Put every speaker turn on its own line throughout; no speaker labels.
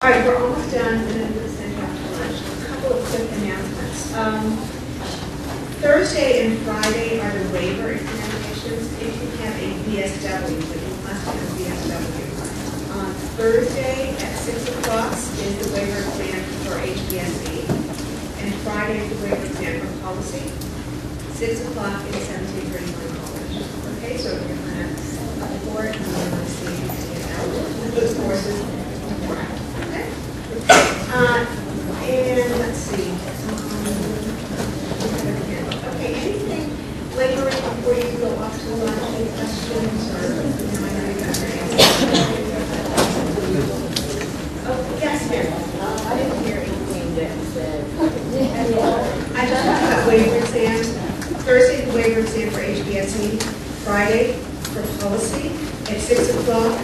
All right, we're almost done, and then I'm going to send you out to lunch. A couple of quick announcements. Thursday and Friday are the waiver examinations. If you have a BSW, but you must have a BSW. On Thursday at 6 o'clock is the waiver exam for HBSE, and Friday is the waiver exam for policy. 6 o'clock is 1731 College. Okay, so if you're going to up for it, and you want to see out those courses. Okay. And let's see. Okay, anything later before you go off to lunch? Any questions or I know you got your answers? Oh, yes, ma'am.
I didn't hear anything that said.
I just talked about waiver exams. Thursday, the waiver exam for HBSE. Friday for policy at 6 o'clock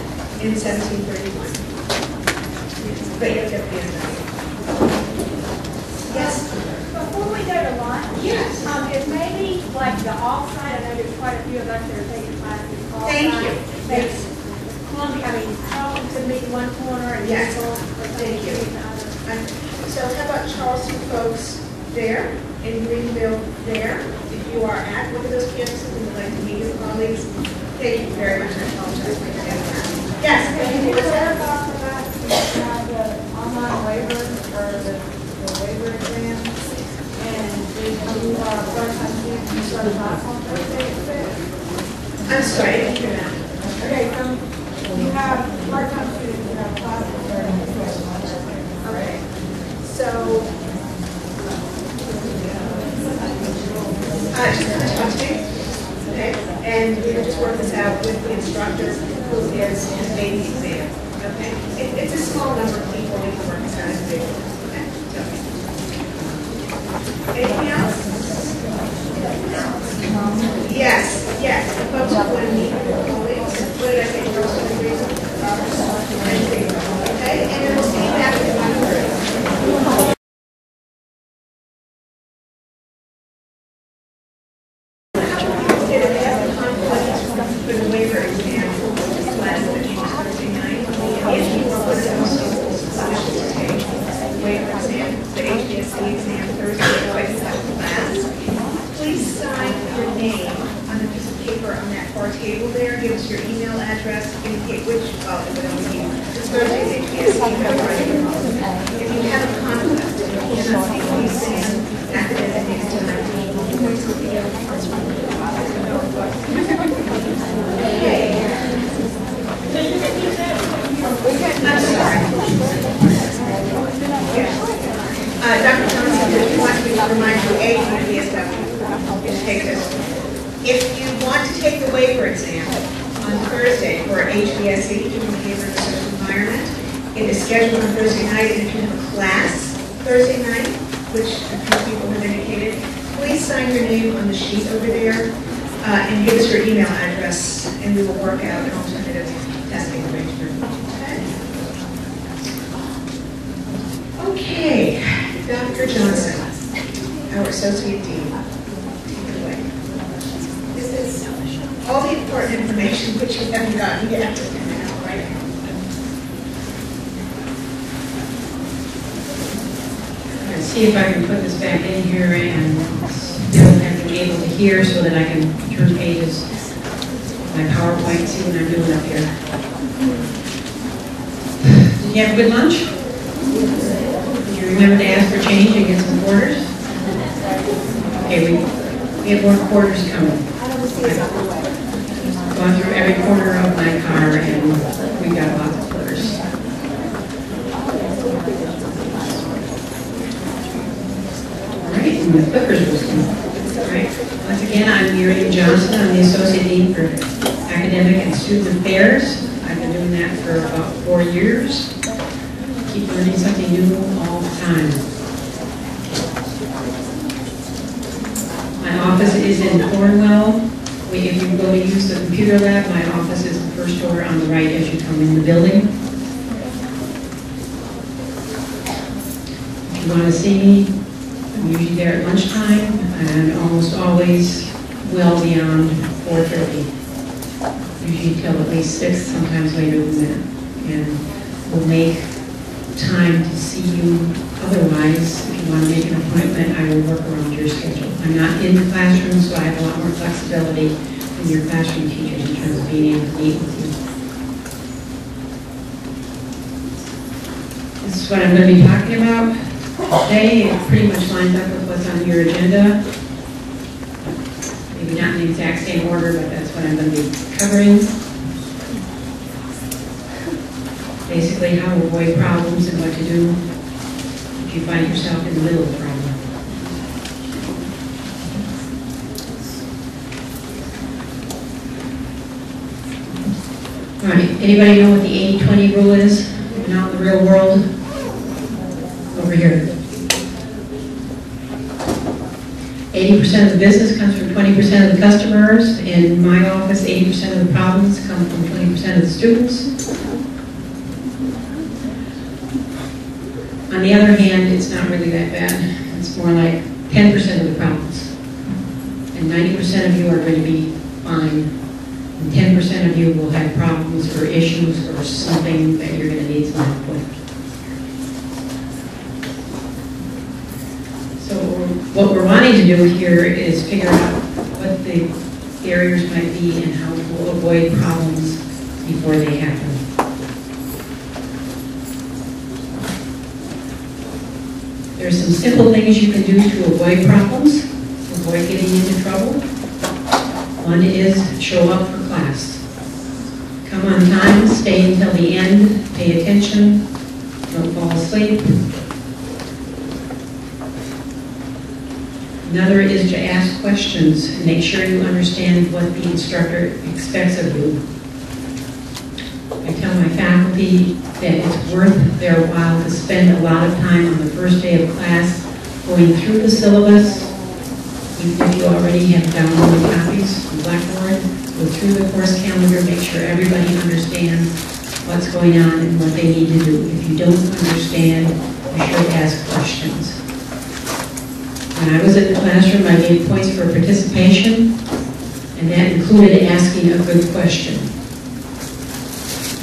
in 1731. But you have to be yes.
Before we go to lunch,
yes.
Is maybe like the off-site, I know there's quite a few of us that are taking classes off-site.
Thank you. Yes.
Columbia, Charleston could meet one corner and
yes.
Thank you.
So how about Charleston folks there, in Greenville there, if you are at one of those campuses and would like to meet your colleagues, thank you very much. I apologize for that. Yes.
Can you clarify about the online waiver or the waiver exam? And did you first-time students you started off on Thursday?
I'm sorry, I didn't hear that.
Okay, you have part-time students who have classes Thursday.
Okay. So just kind of talk to me. Okay. And we will just work this out with the instructor who is made the exam. Okay. It's a small number of people we can work this out as a big. Okay. Anything else? Yes, yes. The folks who want to meet with their colleagues. What did I say? Okay, and then we'll see you back at 1:30. For the waiver exam class that you Thursday night, if you are one of those students who wishes to take waiver exam, the HBSE exam Thursday, twice that class, please sign your name on a piece of paper on that far table there. Give us your email address, indicate which, well, it would only be this Thursday's HBSE, if you have a conflict, you cannot take the exam at the designated time. I'm sorry. Dr. Johnson, did you want me to remind you, A, you BSW, take this. If you want to take the waiver exam on Thursday for HBSE, Human Behavior and Social Environment, it is scheduled on Thursday night, and if you have a class Thursday night, which a few people have indicated, please sign your name on the sheet over there and give us your email address, and we will work out an alternative testing arrangement. Okay, Dr. Johnson, our Associate Dean, take it away. This is all the important information which you haven't gotten yet. Right?
Let's see if I can put this back in here and still have to be able to hear so that I can turn pages. My PowerPoint, see what I'm doing up here. Did you have a good lunch? Did you remember to ask for change and get some quarters? Okay, we have more quarters coming. I've gone through every corner of my car and we've got lots of quarters. Alright, and the clippers will come. Alright, once again, I'm Miriam Johnson. I'm the Associate Dean for Academic and Student Affairs. I've been doing that for about 4 years. Keep learning something new all the time. My office is in Cornwall. If you go to use the computer lab, my office is the first door on the right as you come in the building. If you want to see me, I'm usually there at lunchtime and almost always well beyond 4:30. Usually till at least 6, sometimes later than that. And we'll make time to see you. Otherwise, if you want to make an appointment, I will work around your schedule. I'm not in the classroom, so I have a lot more flexibility than your classroom teachers in terms of being able to meet with you. This is what I'm going to be talking about today. It pretty much lines up with what's on your agenda. Maybe not in the exact same order, but that's what I'm going to be covering. Basically, how to avoid problems and what to do if you find yourself in the middle of a problem. All right, anybody know what the 80-20 rule is? Out in the real world? Over here. 80% of the business comes from 20% of the customers. In my office, 80% of the problems come from 20% of the students. On the other hand, it's not really that bad. It's more like 10% of the problems. And 90% of you are going to be fine. And 10% of you will have problems or issues or something that you're going to need some help with. So what we're wanting to do here is figure out what the barriers might be and how to avoid problems before they happen. There's some simple things you can do to avoid problems, avoid getting into trouble. One is show up for class. Come on time, stay until the end, pay attention, don't fall asleep. Another is to ask questions and make sure you understand what the instructor expects of you. I tell my faculty that it's worth their while to spend a lot of time on the first day of class going through the syllabus. Even if you already have downloaded copies from Blackboard, go through the course calendar, make sure everybody understands what's going on and what they need to do. If you don't understand, you should ask questions. When I was in the classroom, I gave points for participation, and that included asking a good question.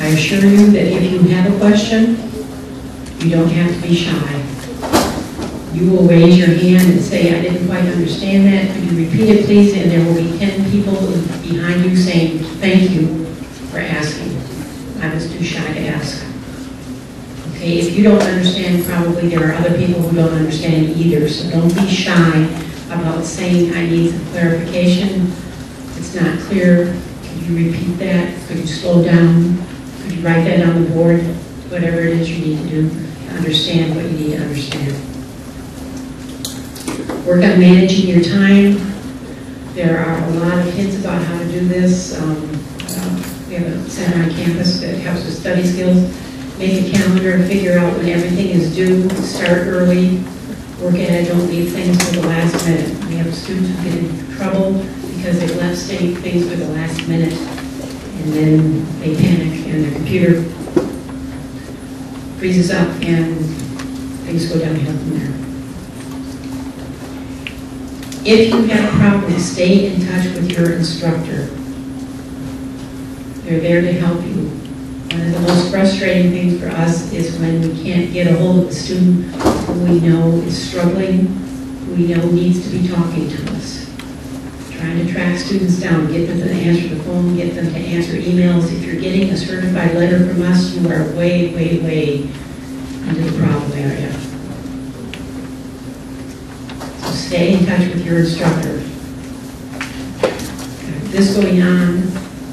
I assure you that if you have a question, you don't have to be shy. You will raise your hand and say, I didn't quite understand that. Could you repeat it, please? And there will be 10 people behind you saying, thank you for asking. I was too shy to ask. Okay, if you don't understand, probably there are other people who don't understand either. So don't be shy about saying, I need some clarification. It's not clear. Could you repeat that? Could you slow down? Could you write that on the board? Whatever it is you need to do to understand what you need to understand. Work on managing your time. There are a lot of hints about how to do this. We have a center on campus that helps with study skills. Make a calendar and figure out when everything is due. Start early. Work at it. Don't leave things to the last minute. We have students who get in trouble because they left things for the last minute, and then they panic and the computer freezes up and things go downhill from there. If you have problems, stay in touch with your instructor. They're there to help you. One of the most frustrating things for us is when we can't get a hold of a student who we know is struggling, who we know needs to be talking to us. Trying to track students down, get them to answer the phone, get them to answer emails. If you're getting a certified letter from us, you are way, way, way into the problem area. So stay in touch with your instructor. I have this going on,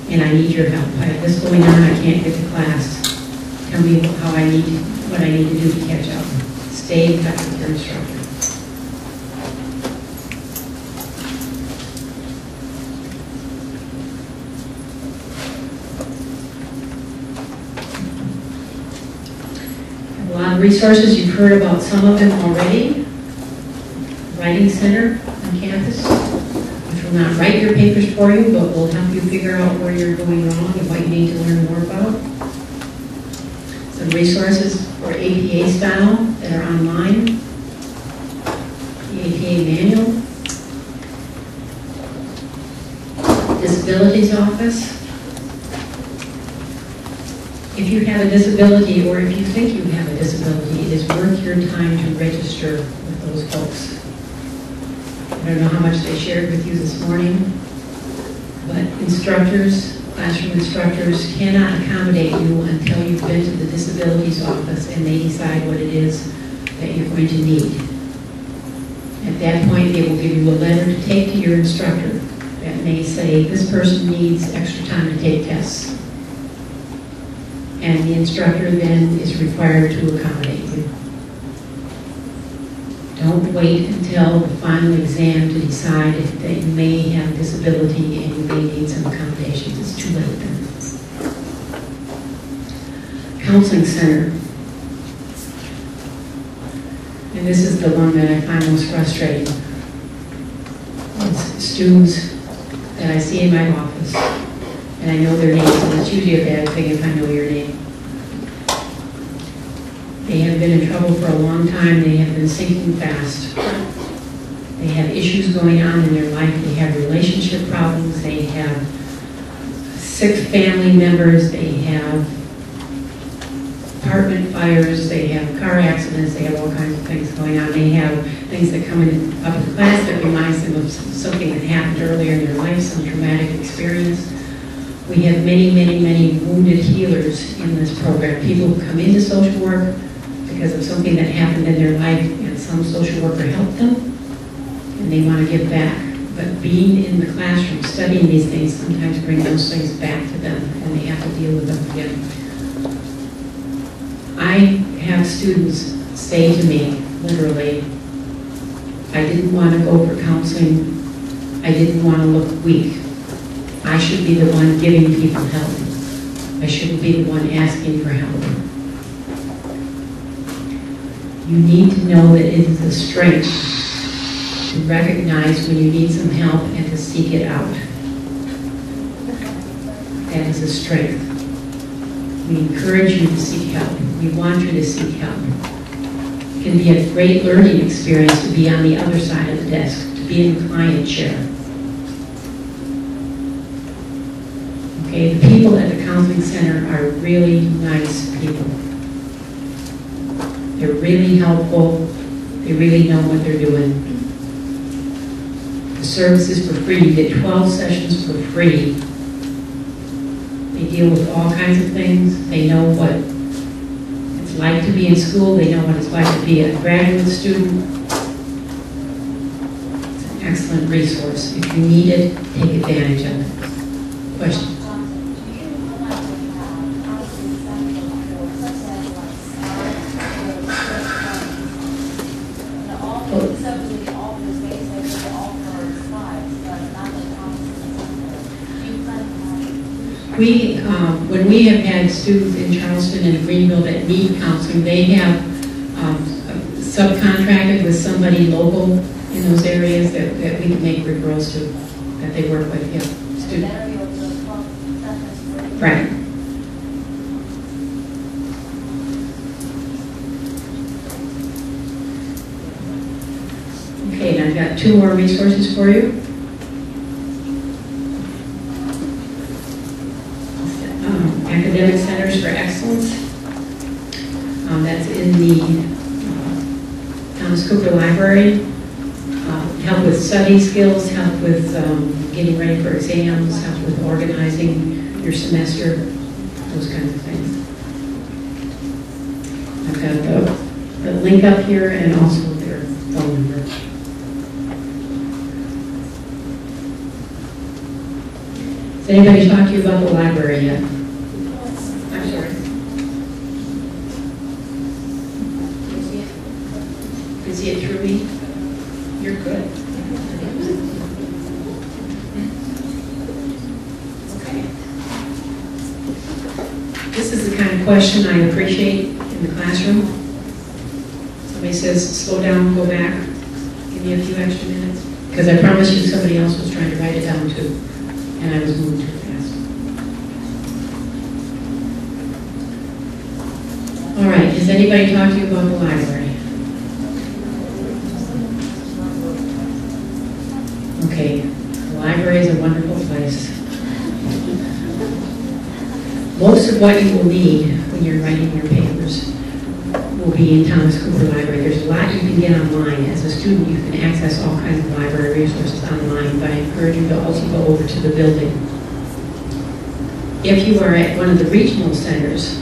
and I need your help. I have this going on, I can't get to class. Tell me what I need to do to catch up. Stay in touch with your instructor. A lot of resources, you've heard about some of them already. Writing Center on campus, which will not write your papers for you, but will help you figure out where you're going wrong and what you need to learn more about. Some resources for APA style that are online. The APA manual. Disabilities office. If if you have a disability, or if you think you have a disability, it is worth your time to register with those folks. I don't know how much they shared with you this morning, but instructors, classroom instructors cannot accommodate you until you've been to the disabilities office and they decide what it is that you're going to need. At that point, they will give you a letter to take to your instructor that may say, this person needs extra time to take tests. And the instructor then is required to accommodate you. Don't wait until the final exam to decide that you may have disability and you may need some accommodations. It's too late then. Counseling center. And this is the one that I find most frustrating. It's students that I see in my office, and I know their names, and it's usually a bad thing if I know your name. They have been in trouble for a long time. They have been sinking fast. They have issues going on in their life. They have relationship problems. They have sick family members. They have apartment fires. They have car accidents. They have all kinds of things going on. They have things that come up in class that reminds them of something that happened earlier in their life, some traumatic experience. We have many, many, many wounded healers in this program. People who come into social work because of something that happened in their life and some social worker helped them and they want to give back. But being in the classroom, studying these things, sometimes bring those things back to them and they have to deal with them again. I have students say to me, literally, I didn't want to go for counseling. I didn't want to look weak. I should be the one giving people help. I shouldn't be the one asking for help. You need to know that it is a strength to recognize when you need some help and to seek it out. That is a strength. We encourage you to seek help. We want you to seek help. It can be a great learning experience to be on the other side of the desk, to be in the client chair. Okay, the people at the counseling center are really nice people. They're really helpful. They really know what they're doing. The service is for free. You get 12 sessions for free. They deal with all kinds of things. They know what it's like to be in school. They know what it's like to be a graduate student. It's an excellent resource. If you need it, take advantage of it. Question? When we have had students in Charleston and Greenville that need counseling, they have subcontracted with somebody local in those areas that we can make referrals to, that they work with. Yeah, student. Right. Okay, and I've got 2 more resources for you. Academic Centers for Excellence. That's in the Thomas Cooper Library. Help with study skills, help with getting ready for exams, help with organizing your semester, those kinds of things. I've got the link up here and also their phone number. Has anybody talked to you about the library yet? I'm sorry. You see it through me? You're good. Okay. This is the kind of question I appreciate in the classroom. Somebody says, slow down, go back, give me a few extra minutes. Because I promise you somebody else was trying to write it down too, and I was moving too fast. All right, has anybody talked to you about the library? Okay, the library is a wonderful place. Most of what you will need when you're writing your papers will be in Thomas Cooper Library. There's a lot you can get online. As a student, you can access all kinds of library resources online, but I encourage you to also go over to the building. If you are at one of the regional centers,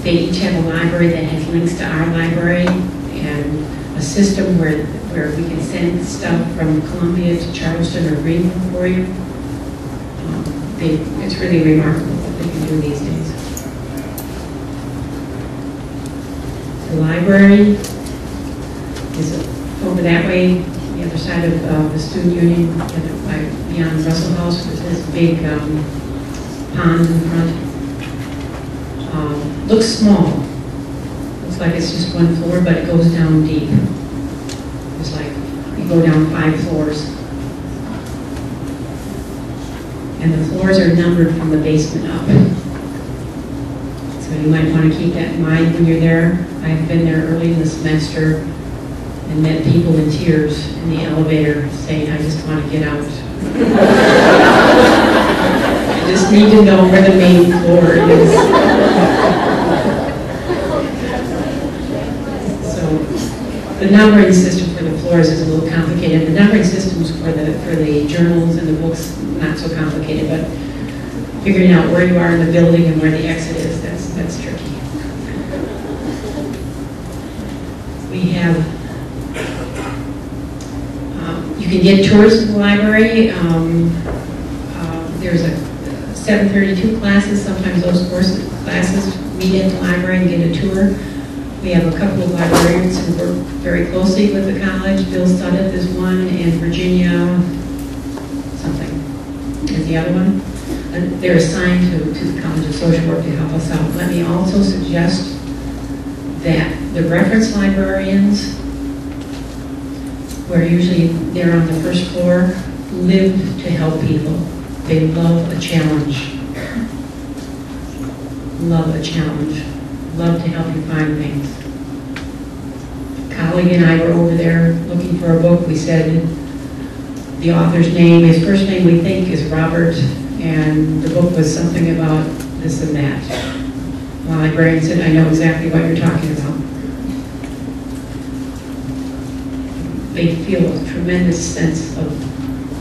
they each have a library that has links to our library and a system where we can send stuff from Columbia to Charleston or Greenville for you. It's really remarkable what they can do these days. The library is over that way, the other side of the student union, beyond Russell House, with this big pond in front. Looks small. Looks like it's just one floor, but it goes down deep. It's like you go down 5 floors. And the floors are numbered from the basement up. So you might want to keep that in mind when you're there. I've been there early in the semester and met people in tears in the elevator saying, I just want to get out. I just need to know where the main floor is. So the numbering system for the floors is a little complicated. The numbering systems for the journals and the books, not so complicated, but figuring out where you are in the building and where the exit is, that's tricky. We have, you can get tours of the library. There's a 732 classes, sometimes those classes meet at the library and get a tour. We have a couple of librarians who work very closely with the college. Bill Studdeth is one, and Virginia something is the other one. And they're assigned to the College of Social Work to help us out. Let me also suggest that the reference librarians, where usually they're on the first floor, live to help people. They love a challenge. Love a challenge. Love to help you find things. A colleague and I were over there looking for a book. We said the author's name, his first name we think is Robert, and the book was something about this and that. The librarian said, I know exactly what you're talking about. They feel a tremendous sense of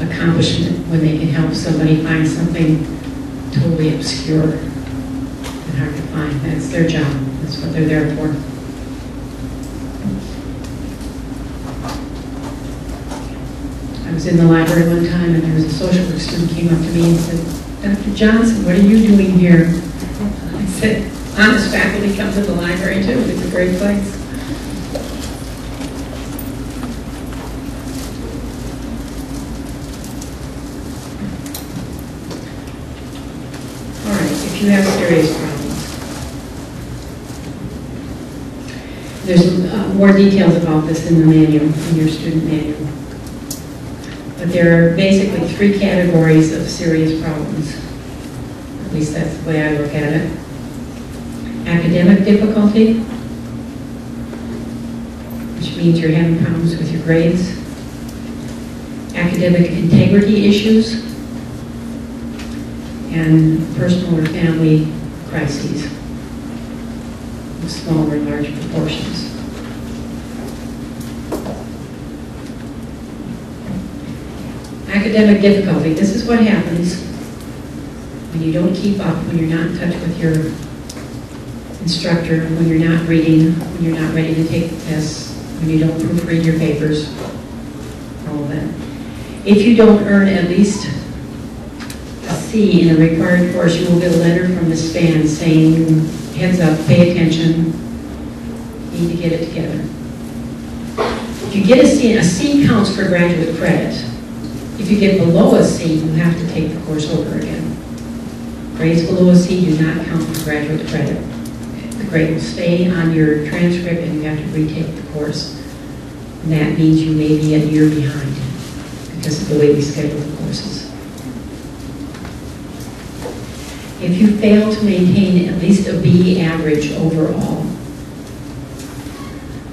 accomplishment when they can help somebody find something totally obscure and hard to find. That's their job. That's what they're there for. I was in the library one time and there was a social work student came up to me and said, Dr. Johnson, what are you doing here? I said, honest faculty come to the library too. It's a great place. All right, if you have serious problems. There's more details about this in the manual, in your student manual. But there are basically 3 categories of serious problems. At least that's the way I look at it. Academic difficulty, which means you're having problems with your grades. Academic integrity issues, and personal or family crises, in small or large proportions. Academic difficulty. This is what happens when you don't keep up, when you're not in touch with your instructor, when you're not reading, when you're not ready to take the tests, when you don't proofread your papers, all of that. If you don't earn at least a C in a required course, you will get a letter from the SPAN saying, heads up, pay attention, you need to get it together. If you get a C counts for graduate credit. If you get below a C, you have to take the course over again. Grades below a C do not count for graduate credit. The grade will stay on your transcript and you have to retake the course. And that means you may be a year behind because of the way we schedule the courses. If you fail to maintain at least a B average overall,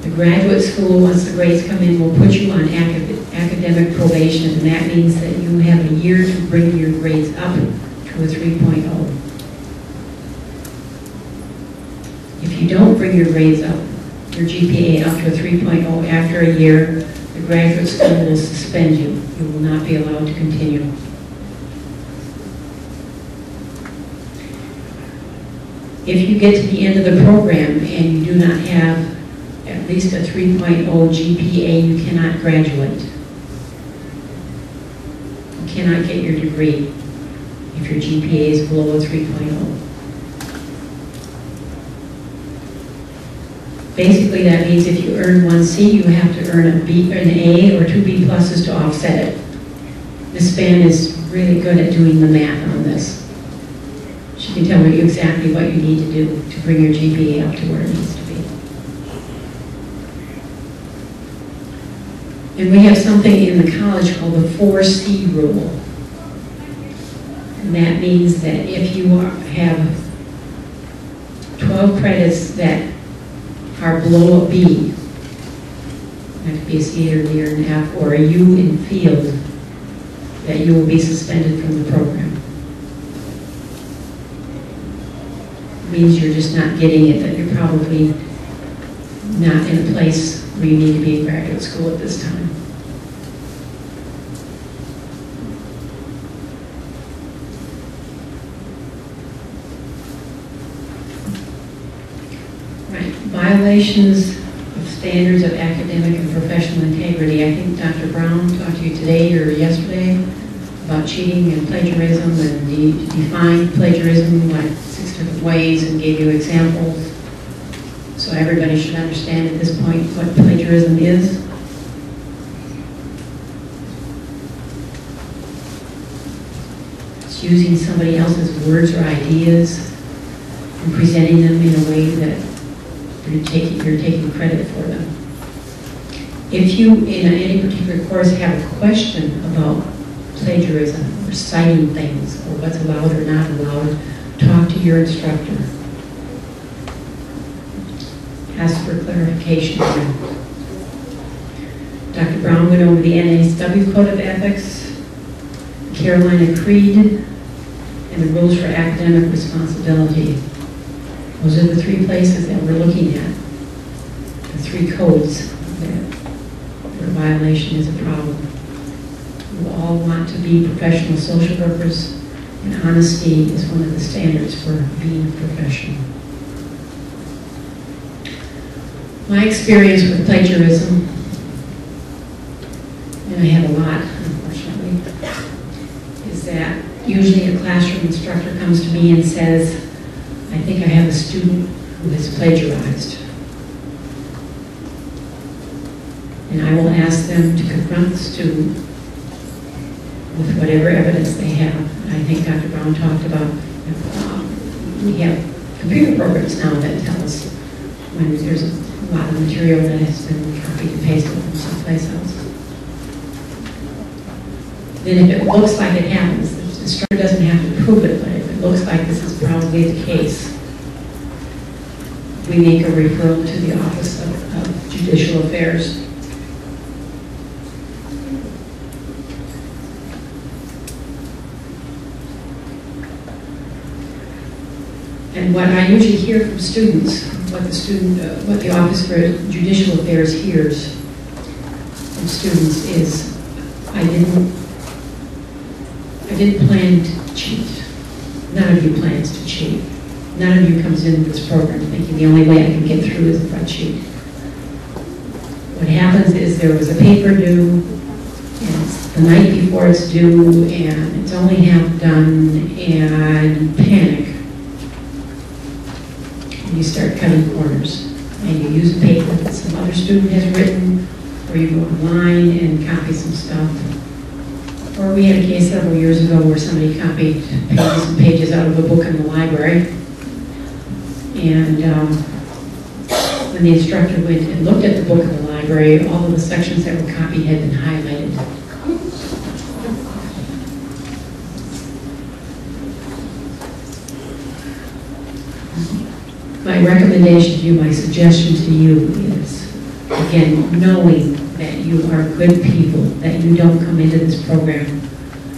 the graduate school, once the grades come in, will put you on academic probation, and that means that you have a year to bring your grades up to a 3.0. bring your grades up, your GPA up to a 3.0 after a year, the graduate school will suspend you. You will not be allowed to continue. If you get to the end of the program and you do not have at least a 3.0 GPA, you cannot graduate. You cannot get your degree if your GPA is below a 3.0. Basically, that means if you earn 1C, you have to earn an A or 2 B pluses to offset it. Ms. Span is really good at doing the math on this. She can tell you exactly what you need to do to bring your GPA up to where it needs to be. And we have something in the college called the 4C rule. And that means that if you have 12 credits that are below a B, that could be a C or D or an F, or a U in field, that you will be suspended from the program. It means you're just not getting it, that you're probably not in a place where you need to be in graduate school at this time. Right, violations of standards of academic and professional integrity. I think Dr. Brown talked to you today or yesterday about cheating and plagiarism, and he defined plagiarism like 6 different ways and gave you examples. So everybody should understand at this point what plagiarism is. It's using somebody else's words or ideas and presenting them in a way that you're taking credit for them. If you, in any particular course, have a question about plagiarism or citing things or what's allowed or not allowed, talk to your instructor. Ask for clarification. Dr. Brown went over the NSW Code of Ethics, Carolina Creed, and the rules for academic responsibility. Those are the 3 places that we're looking at, the 3 codes that where violation is a problem. We all want to be professional social workers, and honesty is one of the standards for being professional. My experience with plagiarism, and I have a lot, unfortunately, is that usually a classroom instructor comes to me and says, I think I have a student who has plagiarized. And I will ask them to confront the student with whatever evidence they have. I think Dr. Brown talked about, we have computer programs now that tell us when there's a lot of material that has been copied and pasted from someplace else. Then if it looks like it happens, the instructor doesn't have to prove it, but if it looks like this is probably the case, we make a referral to the Office of Judicial Affairs. And what I usually hear from students, what the Office for Judicial Affairs hears from students is, I didn't plan to cheat. None of you plans to cheat. None of you comes into this program thinking the only way I can get through is if I cheat. What happens is there was a paper due, and it's the night before it's due, and it's only half done, and you panic. And you start cutting corners. And you use a paper that some other student has written, or you go online and copy some stuff. Or we had a case several years ago where somebody copied pages and pages out of a book in the library. And when the instructor went and looked at the book in the library, all of the sections that were copied had been highlighted. My recommendation to you, my suggestion to you is, again, knowing that you are good people, that you don't come into this program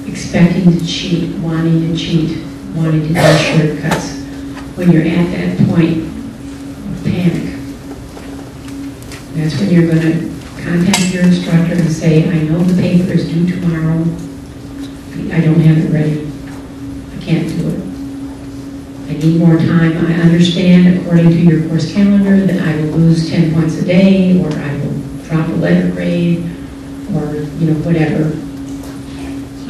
expecting to cheat, wanting to cheat, wanting to do shortcuts. When you're at that point of panic, That's when you're going to contact your instructor and say, I know the paper is due tomorrow. I don't have it ready. I can't do it. I need more time. I understand, according to your course calendar, that I will lose 10 points a day, or I will drop a letter grade, or whatever.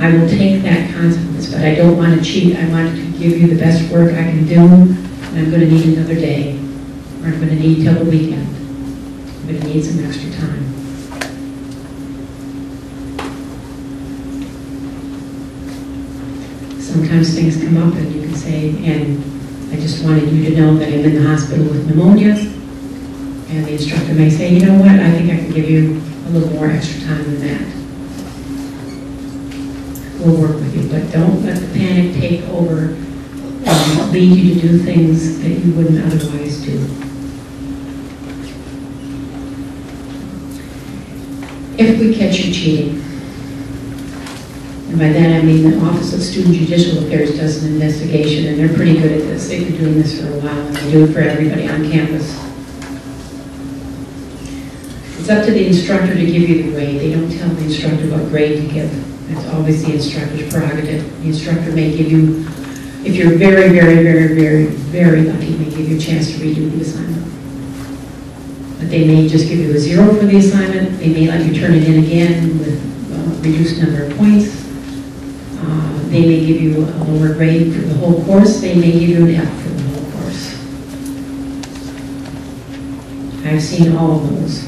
I will take that consequence, but I don't want to cheat. I want to give you the best work I can do, and I'm going to need another day, or I'm going to need till the weekend. I'm going to need some extra time. Sometimes things come up and you can say, and I just wanted you to know that I'm in the hospital with pneumonia, and the instructor may say, you know what, I think I can give you a little more extra time than that. We'll work with you, but don't let the panic take over and lead you to do things that you wouldn't otherwise do. If we catch you cheating, and by that I mean the Office of Student Judicial Affairs does an investigation, and they're pretty good at this. They've been doing this for a while, and they do it for everybody on campus. It's up to the instructor to give you the grade. They don't tell the instructor what grade to give. It's always the instructor's prerogative. The instructor may give you, if you're very, very, very, very, very lucky, may give you a chance to redo the assignment. But they may just give you a 0 for the assignment. They may let you turn it in again with a reduced number of points. They may give you a lower grade for the whole course. They may give you an F for the whole course. I've seen all of those.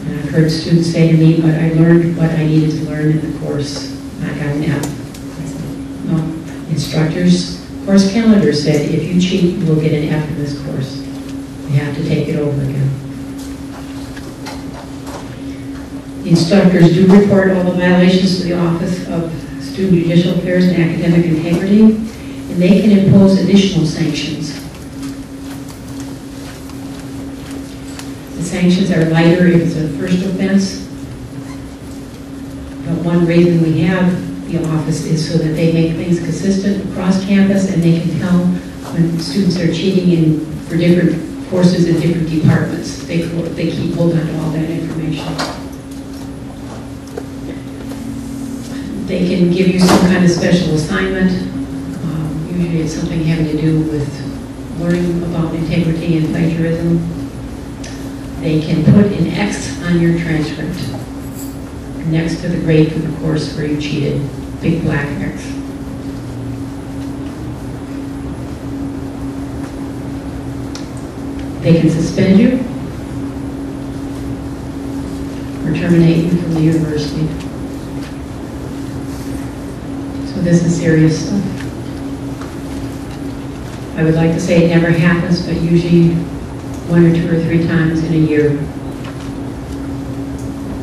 And I've heard students say to me, but I learned what I needed to learn in the course. I got an F. I said, no, instructor's course calendar said, if you cheat, you will get an F in this course. You have to take it over again. The instructors do report all the violations to the Office of Student Judicial Affairs and Academic Integrity, and they can impose additional sanctions. The sanctions are lighter if it's a first offense, but one reason we have the office is so that they make things consistent across campus, and they can tell when students are cheating for different courses in different departments. They keep hold on to all that information. They can give you some kind of special assignment. Usually it's something having to do with learning about integrity and plagiarism. They can put an X on your transcript next to the grade for the course where you cheated. Big black X. They can suspend you or terminate you from the university. So this is serious stuff. I would like to say it never happens, but usually 1 or 2 or 3 times in a year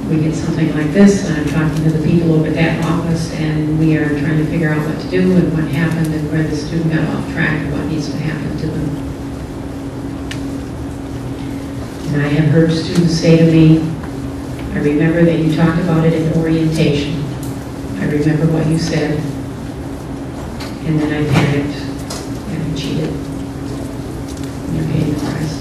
we get something like this, and I'm talking to the people over at that office, and we are trying to figure out what to do and what happened and where the student got off track and what needs to happen to them. And I have heard students say to me, I remember that you talked about it in orientation. I remember what you said. And then I panicked and I cheated. And you're paying the price.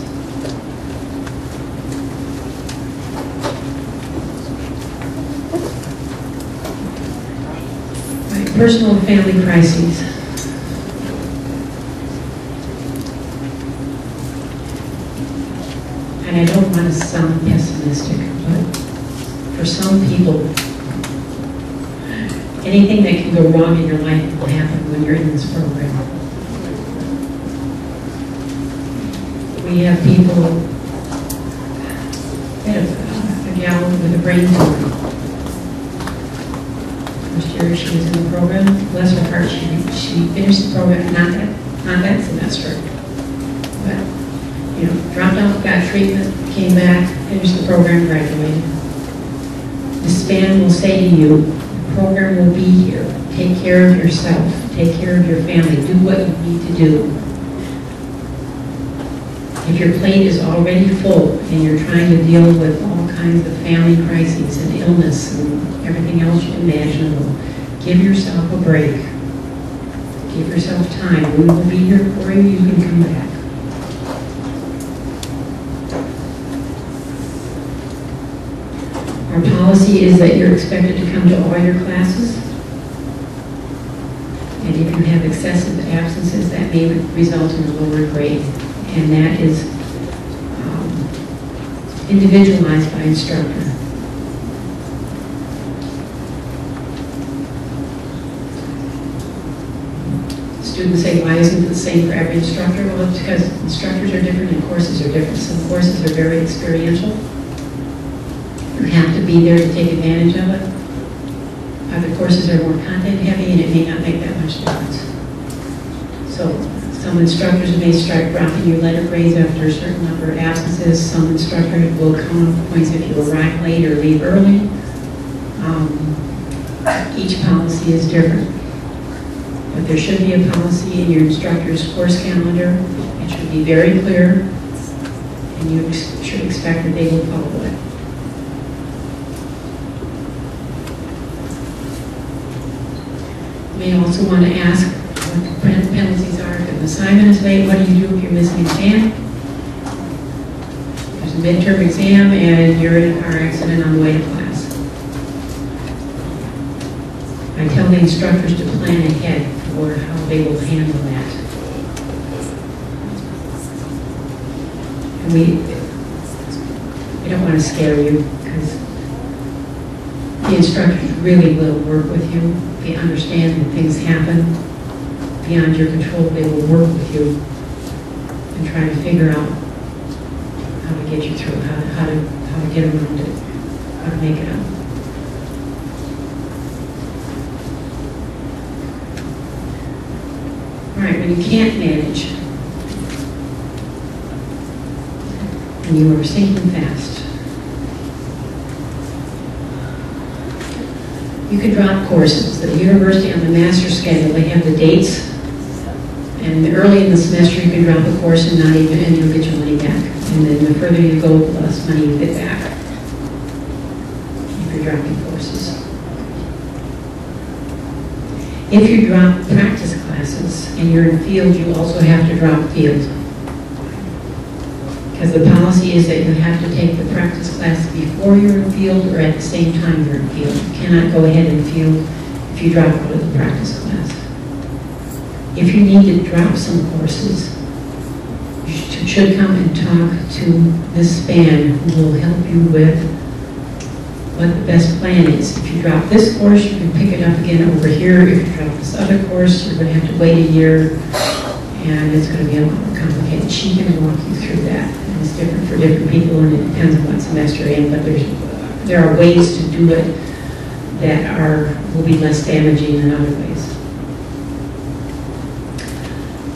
Right, personal and family crises. And I don't want to sound pessimistic, but for some people, anything that can go wrong in your life will happen when you're in this program. We have people, we had a gal with a brain tumor. First year she was in the program, bless her heart, she finished the program, not that semester, but dropped out, got treatment, came back, finished the program, graduated. The SPAN will say to you, the program will be here. Take care of yourself. Take care of your family. Do what you need to do. If your plate is already full and you're trying to deal with all kinds of family crises and illness and everything else imaginable, give yourself a break. Give yourself time. We will be here for you. You can come back. Our policy is that you're expected to come to all your classes. And if you have excessive absences, that may result in a lower grade. And that is individualized by instructor. Students say, why isn't it the same for every instructor? Well, it's because instructors are different and courses are different. Some courses are very experiential. You have to be there to take advantage of it. Other courses are more content heavy and it may not make that much difference. So some instructors may start dropping your letter grades after a certain number of absences. Some instructors will count points if you arrive late or leave early. Each policy is different. But there should be a policy in your instructor's course calendar. It should be very clear, and you should expect that they will follow it. You may also want to ask what the penalties are if an assignment is late. What do you do if you're missing an exam? There's a midterm exam and you're in a car accident on the way to class. I tell the instructors to plan ahead for how they will handle that. And we don't want to scare you because the instructors really will work with you. They understand that things happen beyond your control. They will work with you and try to figure out how to get you through, how to get around it, how to make it up. All right, when you can't manage and you are sinking fast, you could drop courses. The university on the master schedule, they have the dates, and early in the semester you can drop a course and you'll get your money back. And then the further you go, the less money you get back if you're dropping courses. If you drop practice classes and you're in field, you also have to drop field. Because the policy is that you have to take the practice class before you're in field or at the same time you're in field. You cannot go ahead in field if you drop out of the practice class. If you need to drop some courses, you should come and talk to Ms. Spann, who will help you with what the best plan is. If you drop this course, you can pick it up again over here. If you drop this other course, you're going to have to wait a year, and it's going to be a lot more complicated. She can walk you through that. And it's different for different people, and it depends on what semester you're in, but there are ways to do it that will be less damaging than other ways.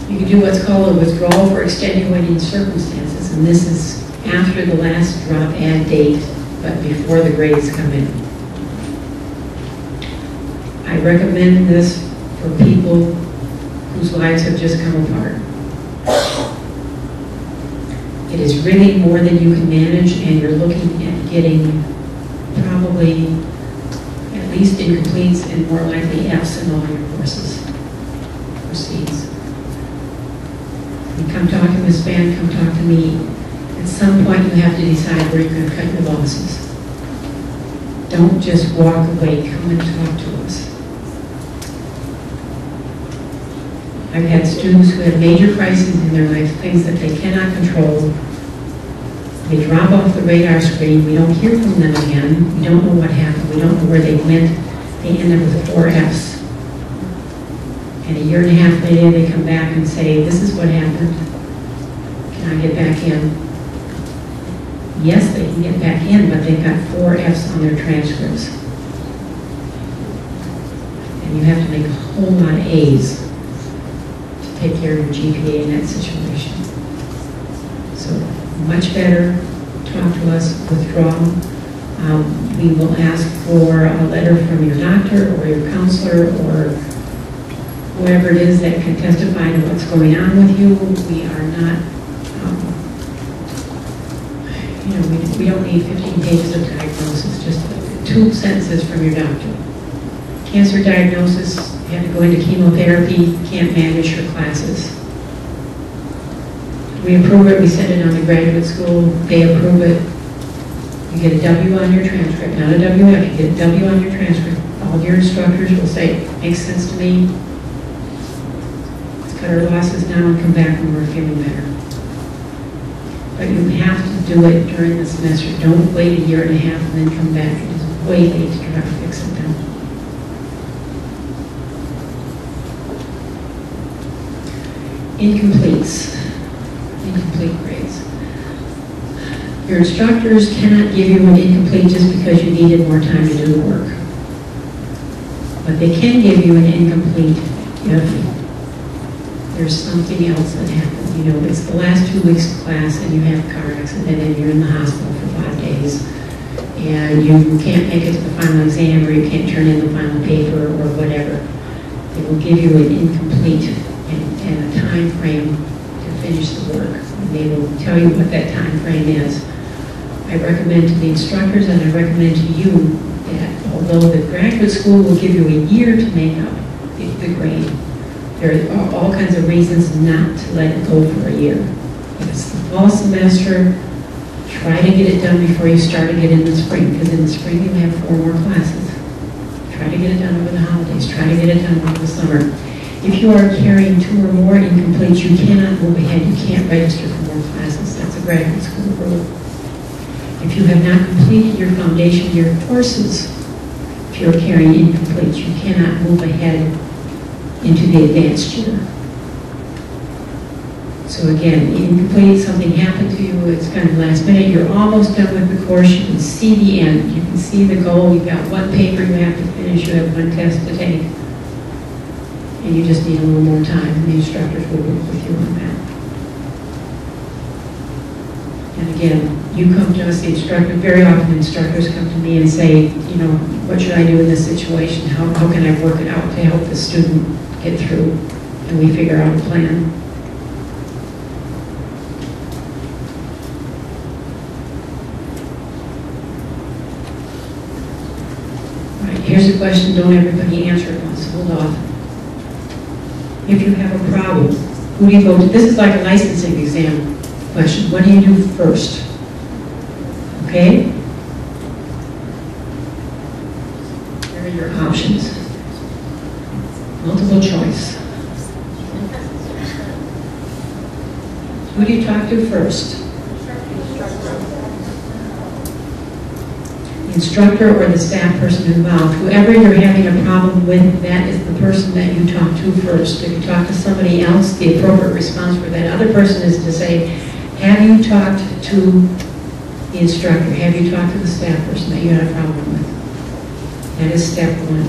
You can do what's called a withdrawal for extenuating circumstances, and this is after the last drop add date, but before the grades come in. I recommend this for people whose lives have just come apart. It is really more than you can manage, and you're looking at getting probably at least incompletes and more likely Fs in all your courses or Cs. You come talk to Ms. Spann, come talk to me. At some point, you have to decide where you're going to cut your losses. Don't just walk away. Come and talk to us. I've had students who have major crises in their life, things that they cannot control. They drop off the radar screen. We don't hear from them again. We don't know what happened. We don't know where they went. They end up with 4 Fs. And a year and a half later, they come back and say, this is what happened. Can I get back in? Yes, they can get back in, but they've got 4 Fs on their transcripts. And you have to make a whole lot of A's to take care of your GPA in that situation. So much better talk to us, withdraw. We will ask for a letter from your doctor or your counselor or whoever it is that can testify to what's going on with you. We are not, we don't need 15 pages of diagnosis, just 2 sentences from your doctor. Cancer diagnosis, you have to go into chemotherapy, can't manage your classes. We approve it, we send it on to graduate school, they approve it, You get a W on your transcript, not a WF, you get a W on your transcript. All your instructors will say, makes sense to me. Let's cut our losses now and come back when we're feeling better. But you have to do it during the semester. Don't wait a year and a half and then come back. It is way late to try to fix it now. Incompletes. Incomplete grades. Your instructors cannot give you an incomplete just because you needed more time to do the work. But they can give you an incomplete if there's something else that happened. You know, it's the last 2 weeks of class and you have a car accident and you're in the hospital for 5 days and you can't make it to the final exam or you can't turn in the final paper or whatever. They will give you an incomplete and a time frame to finish the work. And they will tell you what that time frame is. I recommend to the instructors and I recommend to you that although the graduate school will give you a year to make up the grade, there are all kinds of reasons not to let it go for a year. If it's the fall semester, try to get it done before you start again in the spring, because in the spring you have 4 more classes. Try to get it done over the holidays. Try to get it done over the summer. If you are carrying 2 or more incompletes, you cannot move ahead. You can't register for more classes. That's a graduate school rule. If you have not completed your foundation year courses, if you're carrying incompletes, you cannot move ahead into the advanced year. So again, incomplete, something happened to you, it's kind of last minute, you're almost done with the course, you can see the end, you can see the goal, you've got 1 paper you have to finish, you have 1 test to take, and you just need a little more time, and the instructors will work with you on that. And again, you come to us, the instructor, very often instructors come to me and say, you know, what should I do in this situation? How can I work it out to help the student get through? And we figure out a plan. All right, here's a question, don't everybody answer at once, hold off. If you have a problem, who do you go to? This is like a licensing exam question. What do you do first? Okay? Here are your options. Multiple choice. Who do you talk to first? The instructor or the staff person involved. Whoever you're having a problem with, that is the person that you talk to first. If you talk to somebody else, the appropriate response for that other person is to say, have you talked to the instructor? Have you talked to the staff person that you had a problem with? That is step 1.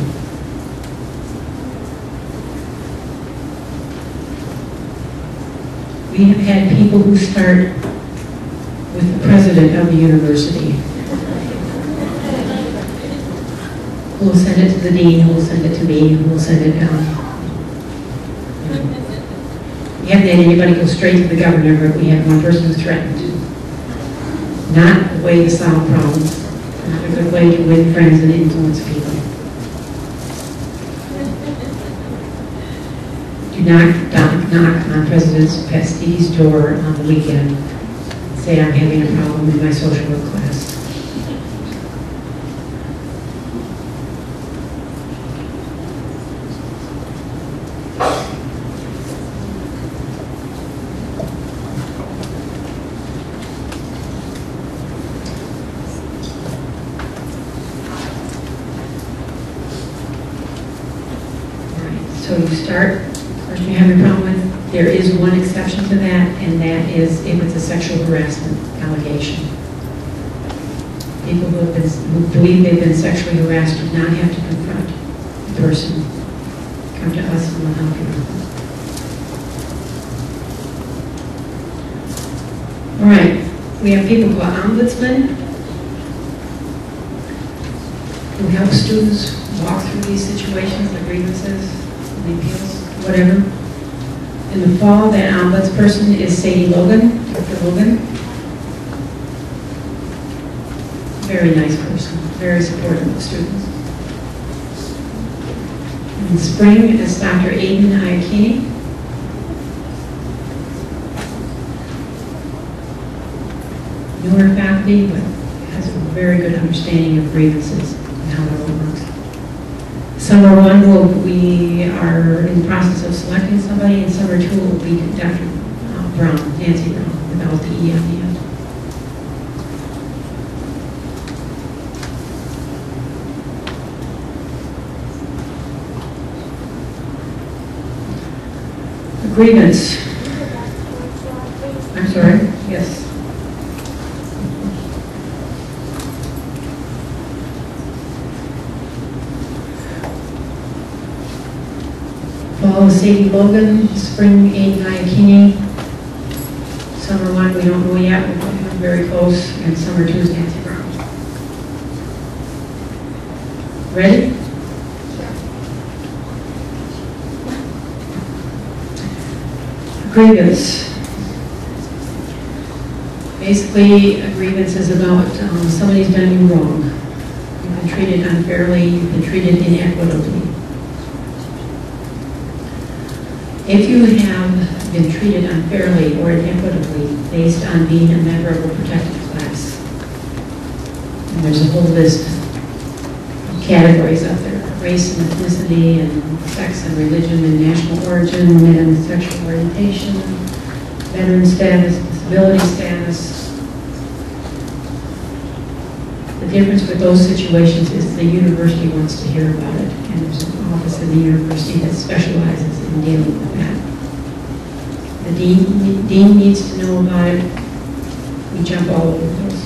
We have had people who start with the president of the university, who will send it to the dean, who will send it to me, who will send it down. We haven't had anybody go straight to the governor, but we had one person who threatened to. Not a way to solve problems, not a good way to win friends and influence people. Do not knock on President Pesti's door on the weekend. Say, I'm having a problem in my social work class. So you start, first you have a problem with, there is one exception to that, and that is if it's a sexual harassment allegation. People who believe they've been sexually harassed do not have to confront the person. Come to us and we'll help you. All right, we have people called ombudsmen who help students walk through these situations, the grievances, the appeals, whatever. In the fall, that ombudsperson is Sadie Logan, Dr. Logan. Very nice person, very supportive of students. In the spring, it's Dr. Aiden Iacchini. Newer faculty, but has a very good understanding of grievances and how that all works. Summer 1, we are in the process of selecting somebody, and summer 2 will be Dr. Brown, Nancy Brown, without the E on the end. Grievance. I'm sorry, yes. Fall, Sadie Logan, spring 8, Kinney. Summer 1, we don't know yet, we're very close, and summer 2 is Nancy Brown. Ready? Grievance. Basically, a grievance is about somebody's done you wrong. You've been treated unfairly, you've been treated inequitably. If you have been treated unfairly or inequitably based on being a member of a protected class, and there's a whole list of categories out there: race and ethnicity, and sex and religion, and national origin, and sexual orientation, veteran status, disability status. The difference with those situations is the university wants to hear about it, and there's an office in the university that specializes in dealing with that. The dean needs to know about it. We jump all over those.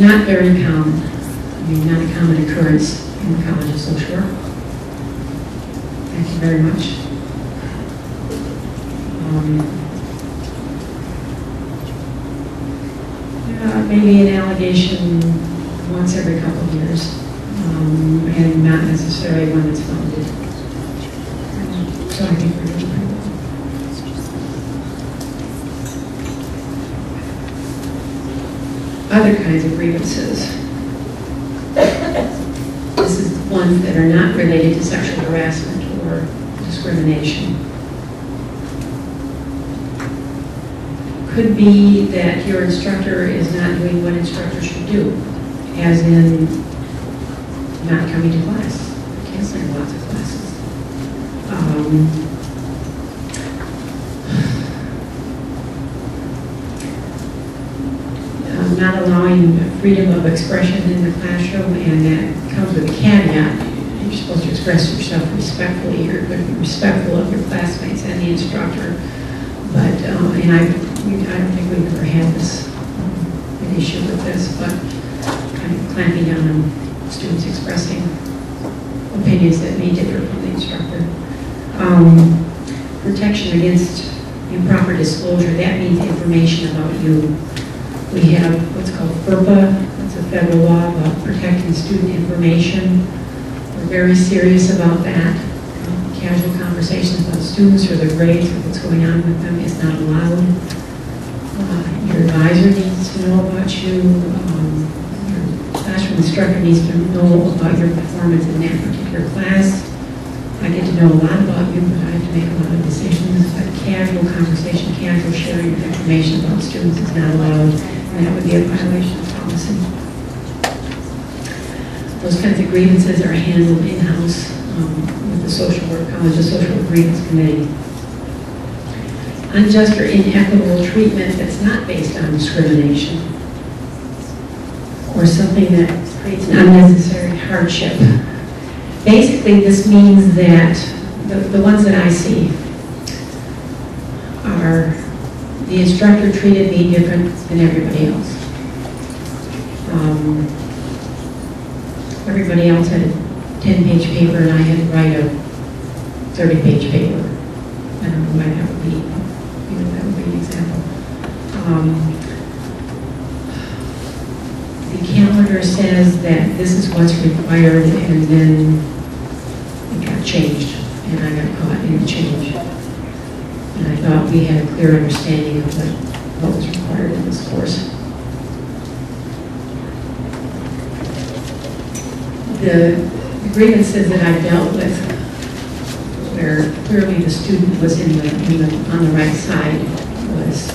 Not very common. I mean, not a common occurrence in the College of Social Work. Thank you very much. Maybe an allegation once every couple of years, and not necessarily one that's founded. So I think we're doing pretty well. Other kinds of grievances. This is ones that are not related to sexual harassment or discrimination. Could be that your instructor is not doing what instructors should do, as in not coming to class, canceling lots of classes. Not allowing freedom of expression in the classroom, and that comes with a caveat. You're supposed to express yourself respectfully. You're going to be respectful of your classmates and the instructor. But, and I don't think we've ever had this, an issue with this, but kind of clamping down on students expressing opinions that may differ from the instructor. Protection against improper disclosure, that means information about you. We have what's called FERPA, that's a federal law about protecting student information. We're very serious about that. Casual conversations about students or their grades or what's going on with them is not allowed. Your advisor needs to know about you. Your classroom instructor needs to know about your performance in that particular class. I get to know a lot about you, but I have to make a lot of decisions. But casual conversation, casual sharing of information about students is not allowed, and that would be a violation of policy. Those kinds of grievances are handled in-house with the College of Social Work Grievance Committee. Unjust or inequitable treatment that's not based on discrimination, or something that creates an unnecessary hardship. Basically, this means that the ones that I see are the instructor treated me different than everybody else. Everybody else had a 10-page paper, and I had to write a 30-page paper. I don't know why that would be, that would be an example. The calendar says that this is what's required, and then it got changed, and I got caught in the change. And I thought we had a clear understanding of what was required in this course. The grievances that I've dealt with where clearly the student was on the right side was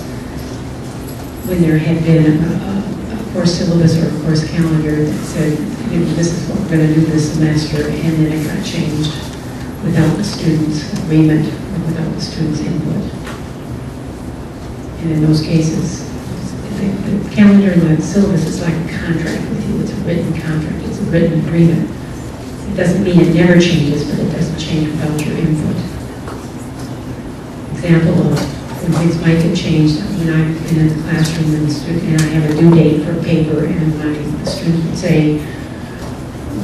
when there had been a course syllabus or a course calendar that said, you know, this is what we're going to do this semester, and then it got changed without the student's agreement or without the student's input. And in those cases, the calendar and the syllabus is like a contract with you. It's a written contract. It's a written agreement. It doesn't mean it never changes, but it doesn't change without your input. Example of when things might get changed, when I've been in the classroom and I have a due date for a paper, and the student would say,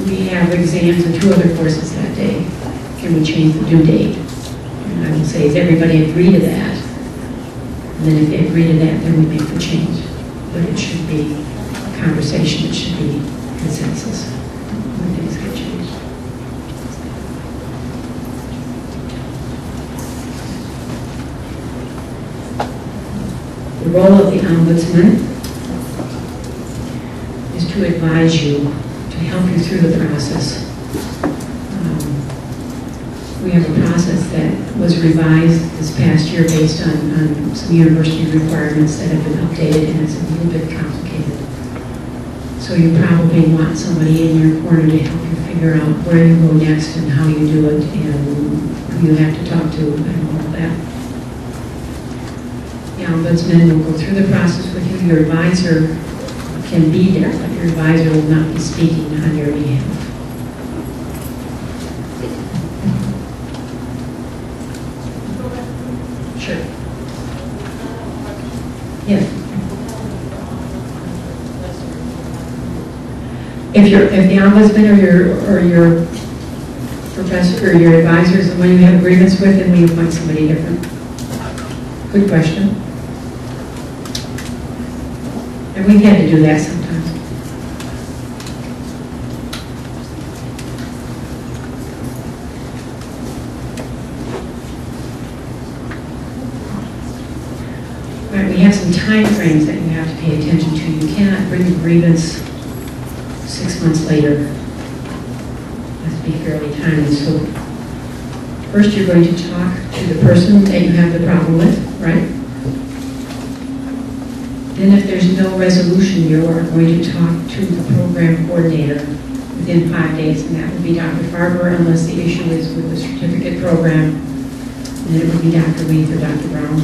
we have exams and 2 other courses that day. Can we change the due date? And I will say, does everybody agree to that? And then if they agree to that, then we make the change. But it should be a conversation, it should be consensus when things get changed. The role of the ombudsman is to advise you, to help you through the process. We have a process that was revised this past year based on some university requirements that have been updated, and it's a little bit complicated. So you probably want somebody in your corner to help you figure out where you go next and how you do it and who you have to talk to and all of that. The ombudsman will go through the process with you. Your advisor can be there, but your advisor will not be speaking on your behalf. Sure. Yeah. If the ombudsman or your professor or your advisor is the one you have agreements with, then we appoint somebody different. Good question. And we've had to do that sometimes. Right, we have some time frames that you have to pay attention to. You cannot bring a grievance 6 months later. It has to be fairly timely. So first you're going to talk to the person that you have the problem with, right? Then if there's no resolution, you are going to talk to the program coordinator within 5 days, and that would be Dr. Farber unless the issue is with the certificate program, and then it would be Dr. Reith or Dr. Brown.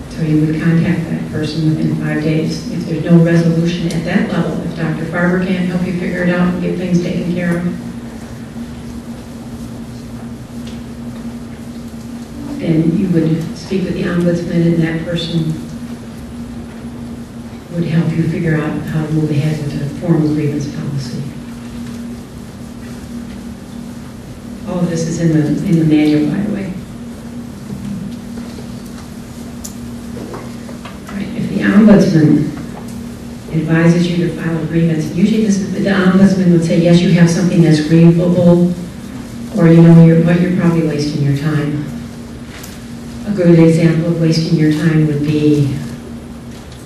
So you would contact that person within 5 days. If there's no resolution at that level, if Dr. Farber can't help you figure it out and get things taken care of, then you would speak with the ombudsman, and that person would help you figure out how to move ahead with a formal grievance policy. All of this is in the manual, by the way. The ombudsman advises you to file a grievance. Usually the ombudsman would say, yes, you have something that's grievable, or you know, you're probably wasting your time. A good example of wasting your time would be,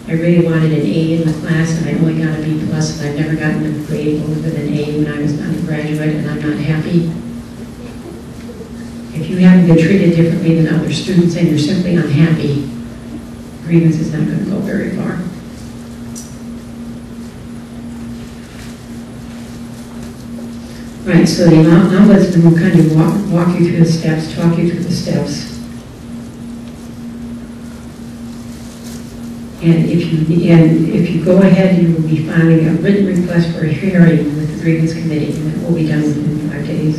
I really wanted an A in the class and I only got a B+, and I've never gotten a grade older than an A when I was an undergraduate, and I'm not happy. If you haven't been treated differently than other students and you're simply unhappy, grievance is not going to go very far. Right, so the ombudsman will kind of walk you through the steps, talk you through the steps. And if you go ahead, you will be filing a written request for a hearing with the grievance committee, and it will be done within 5 days.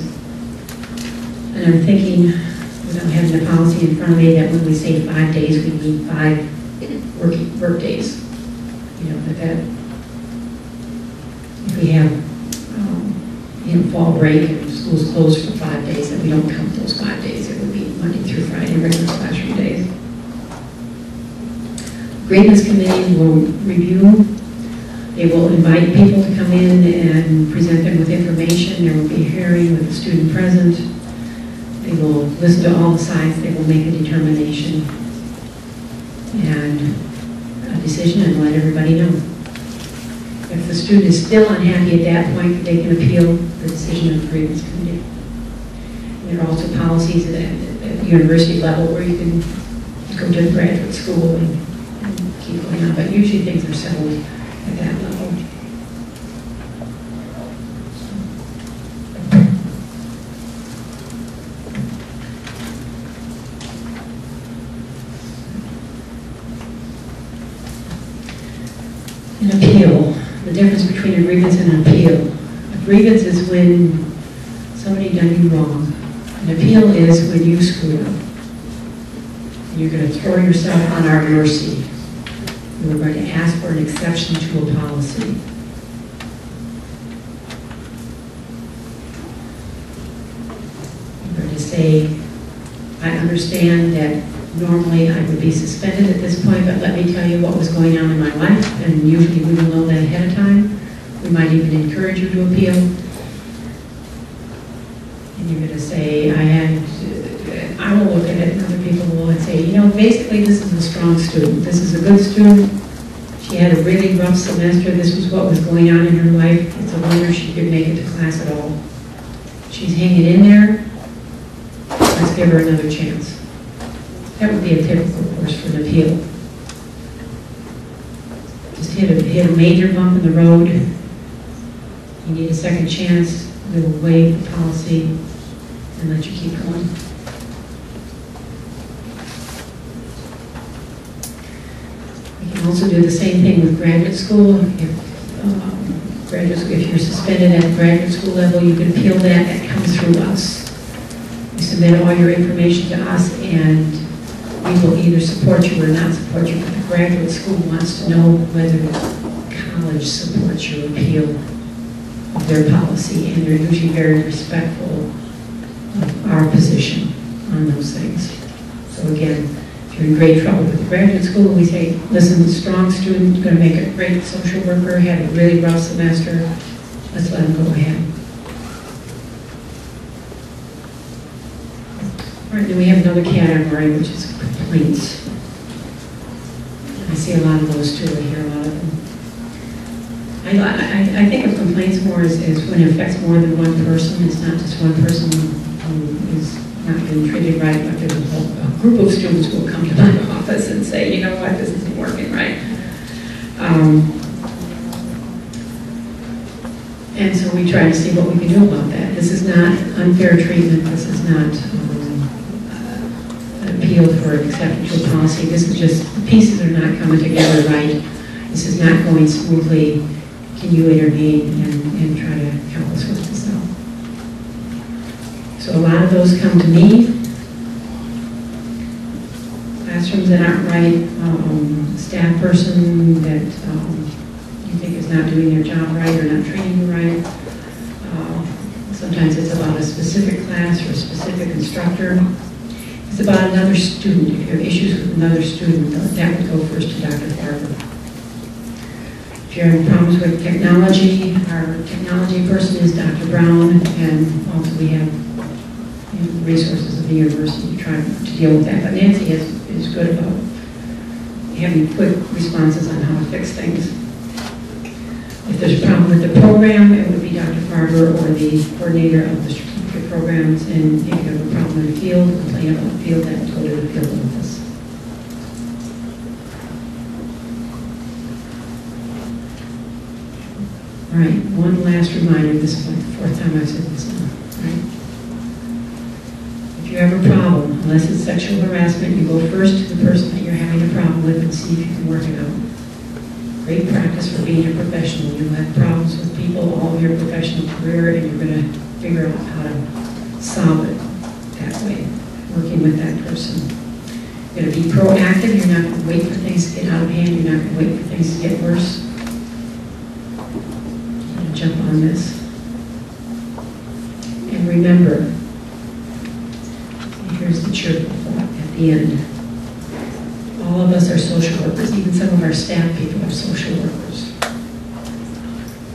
And I'm thinking, without having the policy in front of me, that when we say 5 days, we mean 5 work days. You know, that if we have fall break and school's closed for 5 days, that we don't count those 5 days. It would be Monday through Friday, regular classroom days. Grievance committee will review. They will invite people to come in and present them with information. There will be a hearing with the student present. They will listen to all the sides. They will make a determination and a decision and let everybody know. If If the student is still unhappy at that point, they can appeal the decision of the grievance committee. And there are also policies at the university level where you can go to graduate school and keep going on, but usually things are settled at that level. An appeal, the difference between a grievance and an appeal. A grievance is when somebody done you wrong. An appeal is when you screw up. You're going to throw yourself on our mercy. You're going to ask for an exception to a policy. You're going to say, I understand that normally I would be suspended at this point, but let me tell you what was going on in my life, and usually we will know that ahead of time. We might even encourage you to appeal. And you're going to say, I will look at it, and other people will say, you know, basically this is a strong student. This is a good student. She had a really rough semester. This was what was going on in her life. It's a wonder she could make it to class at all. She's hanging in there. Let's give her another chance. That would be a typical course for an appeal. Just hit a major bump in the road. You need a second chance. We will waive the policy and let you keep going. We can also do the same thing with graduate school. If you're suspended at graduate school level, you can appeal that. That comes through us. You submit all your information to us, and we will either support you or not support you, but the graduate school wants to know whether the college supports your appeal of their policy, and they're usually very respectful of our position on those things. So again, if you're in great trouble with the graduate school, we say, listen, strong student, going to make a great social worker, had a really rough semester, let's let him go ahead. All right, then we have another category, which is complaints. I see a lot of those too. I hear a lot of them. I think of complaints more as when it affects more than one person. It's not just one person who is not being treated right, but there's a group of students who will come to my office and say, you know what, this isn't working right. And so we try to see what we can do about that. This is not unfair treatment. This is not appeal for an exception to a policy. This is just, the pieces are not coming together right. This is not going smoothly. Can you intervene and try to help us work this out? So a lot of those come to me. Classrooms that aren't right, staff person that you think is not doing their job right or not training you right. Sometimes it's about a specific class or a specific instructor. It's about another student. If you have issues with another student, that would go first to Dr. Farber. If you're having problems with technology, our technology person is Dr. Brown, and also we have resources of the university to try to deal with that. But Nancy is good about having quick responses on how to fix things. If there's a problem with the program, it would be Dr. Farber or the coordinator of the strategic programs, and if you have a problem in the field, complain about the field, that would go to the field office. All right, one last reminder, this is like the fourth time I've said this now, right? If you have a problem, unless it's sexual harassment, you go first to the person that you're having a problem with and see if you can work it out. Great practice for being a professional. You have problems with people all of your professional career, and you're going to figure out how to solve it that way, working with that person. You're going to be proactive. You're not going to wait for things to get out of hand. You're not going to wait for things to get worse. You're going to jump on this. And remember, here's the cheerful thought at the end. All of us are social workers. Even some of our staff people are social workers.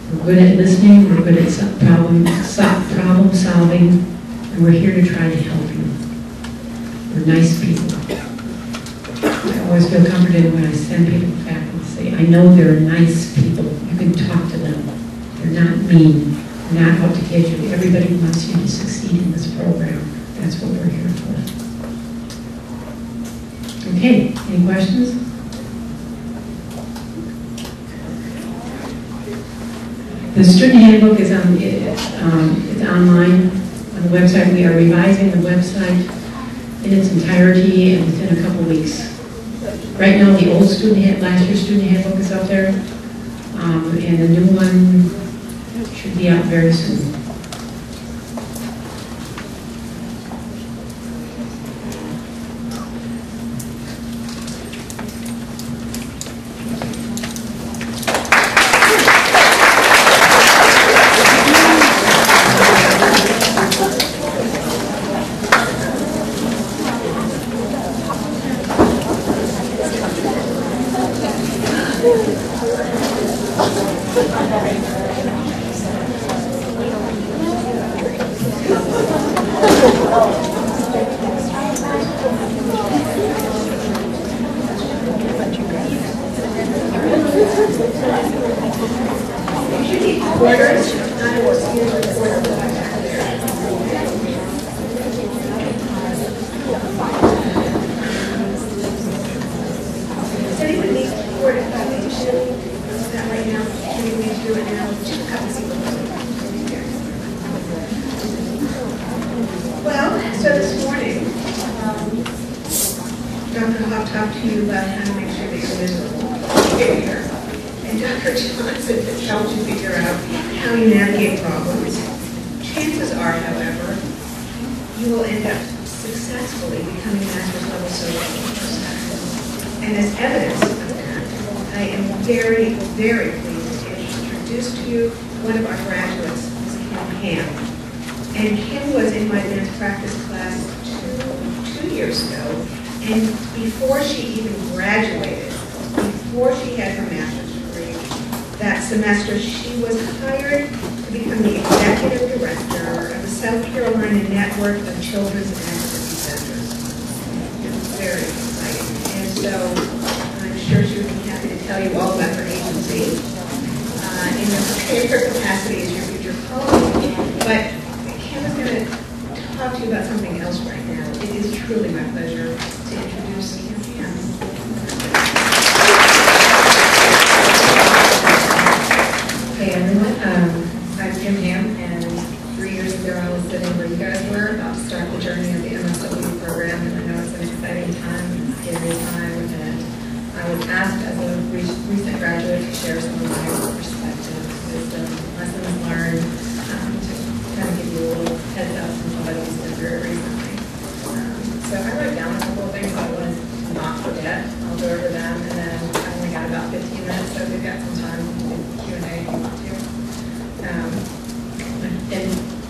We're good at listening. We're good at problem solving. And we're here to try to help you. We're nice people. I always feel comforted when I send people back and say, I know they're nice people. You can talk to them. not mean. We're not out to get you. Everybody wants you to succeed in this program. That's what we're here for. Okay, any questions? The student handbook is on, it's online on the website. We are revising the website in its entirety and within a couple weeks. Right now, the old last year's student handbook is up there, and the new one should be out very soon.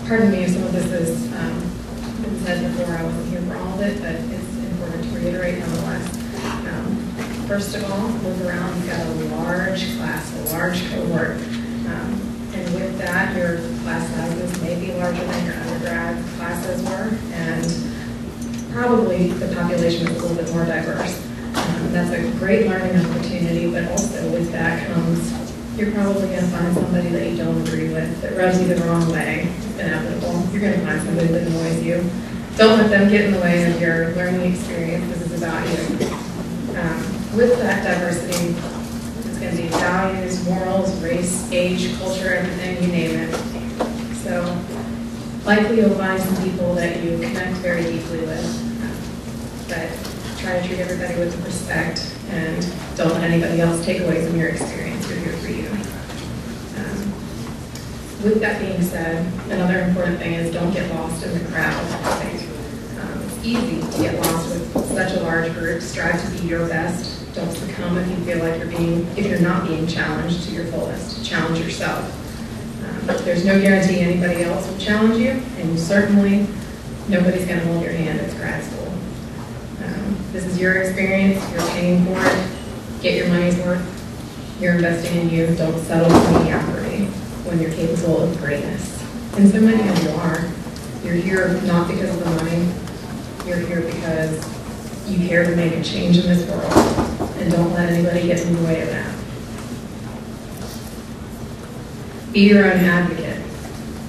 Pardon me if some of this has been said before, I wasn't here for all of it, but it's important to reiterate nonetheless. First of all, look around, you've got a large class, a large cohort, and with that, your class sizes may be larger than your undergrad classes were, and probably the population is a little bit more diverse. That's a great learning opportunity, but also with that comes, you're probably going to find somebody that you don't agree with, that rubs you the wrong way. It's inevitable. You're going to find somebody that annoys you. Don't let them get in the way of your learning experience. This is about you. With that diversity, it's going to be values, morals, race, age, culture, everything, you name it. So likely you'll find some people that you connect very deeply with, but try to treat everybody with respect and don't let anybody else take away from your experience. You're here for you. With that being said, another important thing is don't get lost in the crowd. It's easy to get lost with such a large group. Strive to be your best. Don't succumb if you feel like if you're not being challenged to your fullest. Challenge yourself. There's no guarantee anybody else will challenge you, and certainly nobody's going to hold your hand at grad school. This is your experience. You're paying for it. Get your money's worth. You're investing in you. Don't settle for mediocrity when you're capable of greatness. And so many of you are. You're here not because of the money. You're here because you care to make a change in this world. And don't let anybody get in the way of that.
Be your own advocate.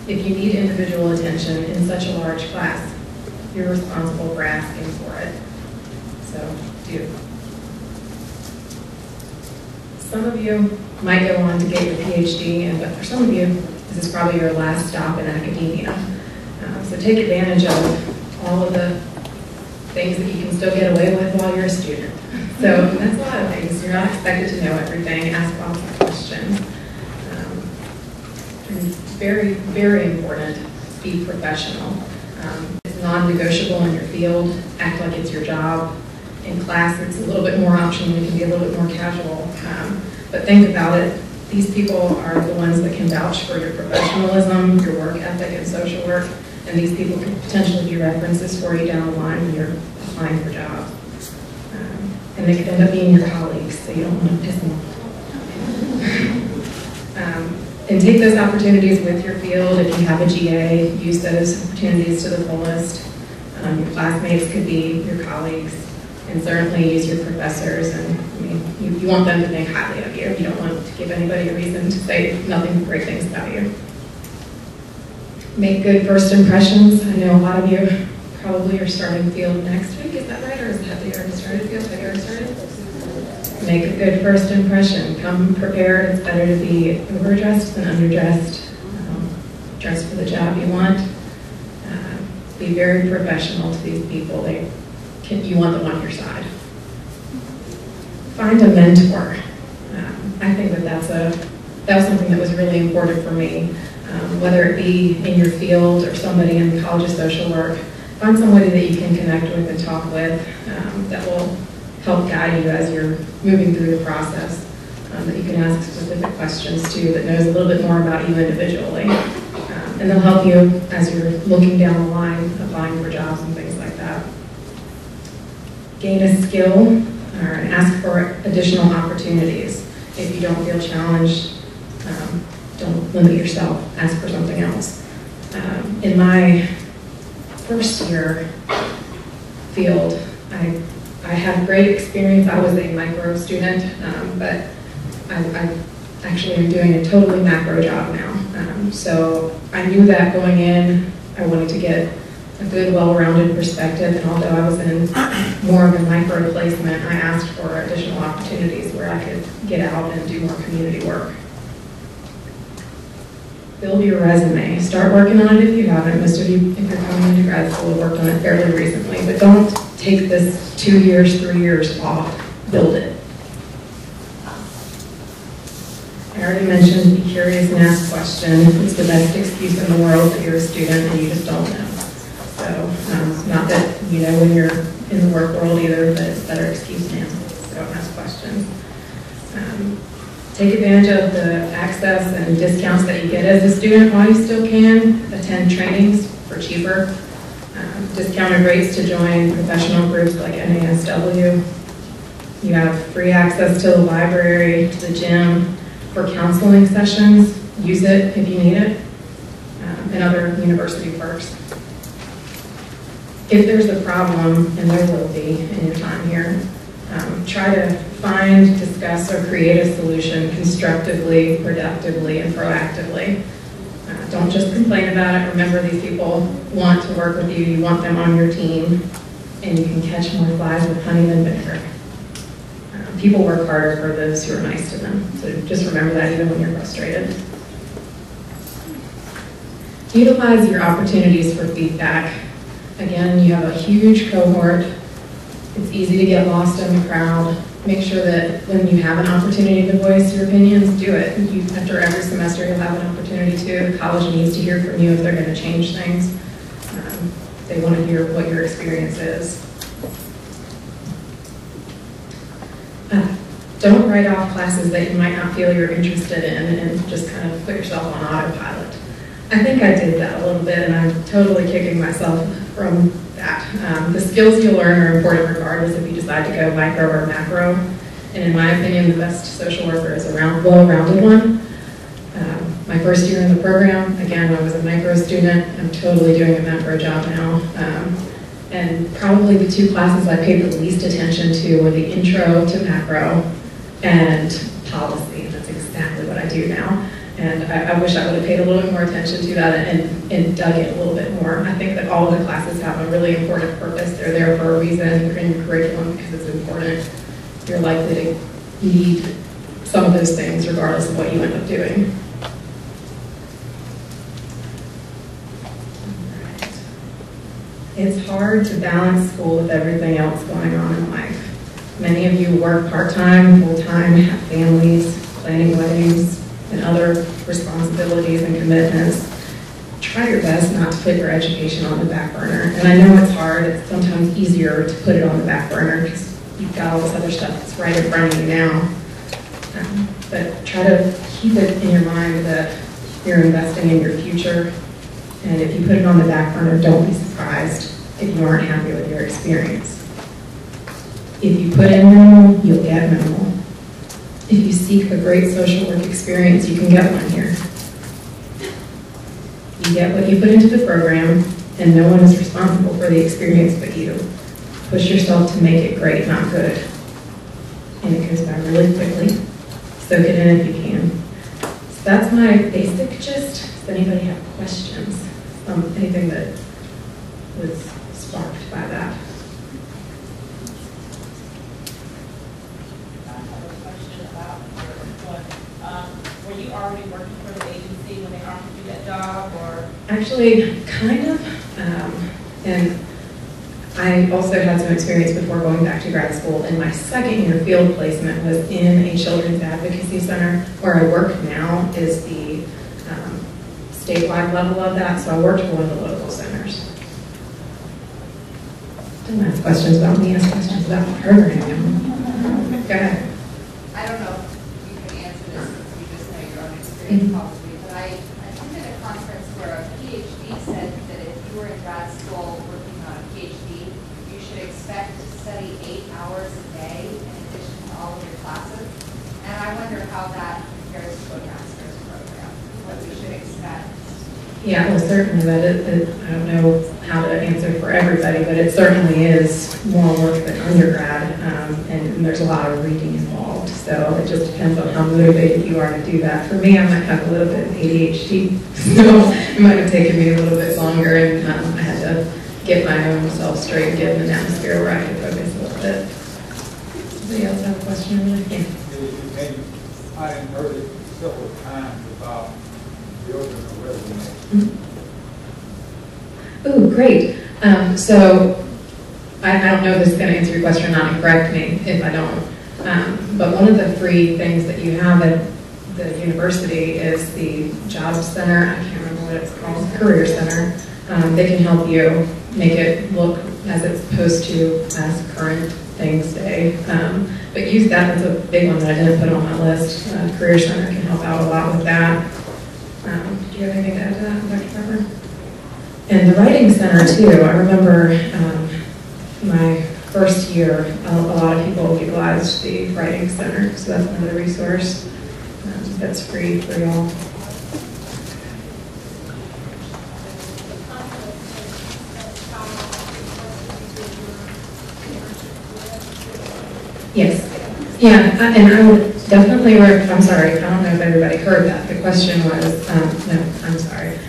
If you need individual attention in such a large class, you're responsible for asking for it. So, do. Some of you might go on to get your PhD, but for some of you, this is probably your last stop in academia. So take advantage of all of the things that you can still get away with while you're a student. So that's a lot of things. You're not expected to know everything. Ask lots of questions. And very, very important, be professional. It's non-negotiable in your field. Act like it's your job. In class, it's a little bit more optional. It can be a little bit more casual. But think about it. These people are the ones that can vouch for your professionalism, your work ethic, and social work. And these people could potentially be references for you down the line when you're applying for jobs. And they could end up being your colleagues, so you don't want to piss them off. And take those opportunities with your field. If you have a GA, use those opportunities to the fullest. Your classmates could be your colleagues, and certainly use your professors. And I mean, you want them to think highly of you. You don't want to give anybody a reason to say nothing but great things about you. Make good first impressions. I know a lot of you probably are starting field next week. Is that right? Or have you already started field? Have you already started? Make a good first impression. Come prepared. It's better to be overdressed than underdressed. Dress for the job you want. Be very professional to these people. You want them on your side. Find a mentor. I think that was something that was really important for me. Whether it be in your field or somebody in the College of Social Work, find somebody that you can connect with and talk with that will help guide you as you're moving through the process, that you can ask specific questions to, that knows a little bit more about you individually. And they'll help you as you're looking down the line, applying for jobs and things like that. Gain a skill and ask for additional opportunities. If you don't feel challenged, don't limit yourself, ask for something else. In my first year field, I had great experience. I was a micro student, but I actually am doing a totally macro job now. So I knew that going in, I wanted to get a good, well-rounded perspective, and although I was in more of a micro placement, I asked for additional opportunities where I could get out and do more community work. Build your resume. Start working on it if you haven't. Most of you, if you're coming into grad school, have worked on it fairly recently, but don't take this 2 years, 3 years off. Build it. I already mentioned be curious and ask questions. It's the best excuse in the world that you're a student and you just don't know. So, not that you know when you're in the work world either, but it's a better excuse now. So ask questions. Take advantage of the access and discounts that you get as a student while you still can. Attend trainings for cheaper. Discounted rates to join professional groups like MSW. You have free access to the library, to the gym, for counseling sessions. Use it if you need it, and other university perks. If there's a problem, and there will be in your time here, try to find, discuss, or create a solution constructively, productively, and proactively. Don't just complain about it. Remember, these people want to work with you. You want them on your team, and you can catch more flies with honey than vinegar. People work harder for those who are nice to them. So just remember that even when you're frustrated. Utilize your opportunities for feedback. Again, you have a huge cohort. It's easy to get lost in the crowd. Make sure that when you have an opportunity to voice your opinions, do it. After every semester, you'll have an opportunity to. The college needs to hear from you if they're going to change things. They want to hear what your experience is. Don't write off classes that you might not feel you're interested in and just kind of put yourself on autopilot. I think I did that a little bit, and I'm totally kicking myself from that. The skills you learn are important regardless if you decide to go micro or macro. And in my opinion, the best social worker is a well-rounded one. My first year in the program, again, I was a micro student. I'm totally doing a macro job now. And probably the two classes I paid the least attention to were the intro to macro and policy. That's exactly what I do now. And I wish I would have paid a little bit more attention to that and dug it a little bit more. I think that all of the classes have a really important purpose. They're there for a reason in your curriculum because it's important. You're likely to need some of those things regardless of what you end up doing. It's hard to balance school with everything else going on in life. Many of you work part-time, full-time, have families, planning weddings, and other responsibilities and commitments. Try your best not to put your education on the back burner. And I know it's hard. It's sometimes easier to put it on the back burner because you've got all this other stuff that's right in front of you now. But try to keep it in your mind that you're investing in your future. And if you put it on the back burner, don't be surprised if you aren't happy with your experience. If you put in minimal, you'll get minimal. If you seek a great social work experience, you can get one here. You get what you put into the program, and no one is responsible for the experience but you. Push yourself to make it great, not good. And it goes by really quickly. Soak it in if you can. So that's my basic gist. Does anybody have questions? Anything that was sparked by that?
I have a question about your one. Were you already working for the agency when they offered you that job, or?
Actually, kind of. And I also had some experience before going back to grad school. And my second year field placement was in a children's advocacy center. Where I work now is the statewide level of that, so I worked for one of the local centers. Don't ask questions about me, ask questions about the program. Go ahead.
I don't know if you can answer this since you just know your own experience probably, but I attended a conference where a PhD said that if you were in grad school working on a PhD, you should expect to study 8 hours a day in addition to all of your classes. And I wonder how that compares to a master's program, what we should expect.
Yeah, well, certainly that I don't know how to answer for everybody, but it certainly is more work than undergrad, and there's a lot of reading involved. So it just depends on how motivated you are to do that. For me, I might have a little bit of ADHD, so it might have taken me a little bit longer, and I had to get my own self straight and get in an atmosphere where I could focus a little bit. Anybody else have a question? Yeah.
I heard it several times about building a resume.
Oh, great. So I don't know if this is going to answer your question or not, and correct me if I don't. But one of the free things that you have at the university is the Job Center. I can't remember what it's called, Career Center. They can help you make it look as it's supposed to, as current things say. But use that. That's a big one that I didn't put on my list. Career Center can help out a lot with that. Do you have anything to add to that, Dr. Barber? And the Writing Center, too. I remember my first year, a lot of people utilized the Writing Center, so that's another resource that's free for y'all. Yes. Yeah, and I would definitely, I'm sorry, I don't know if everybody heard that. The question was, no, I'm sorry.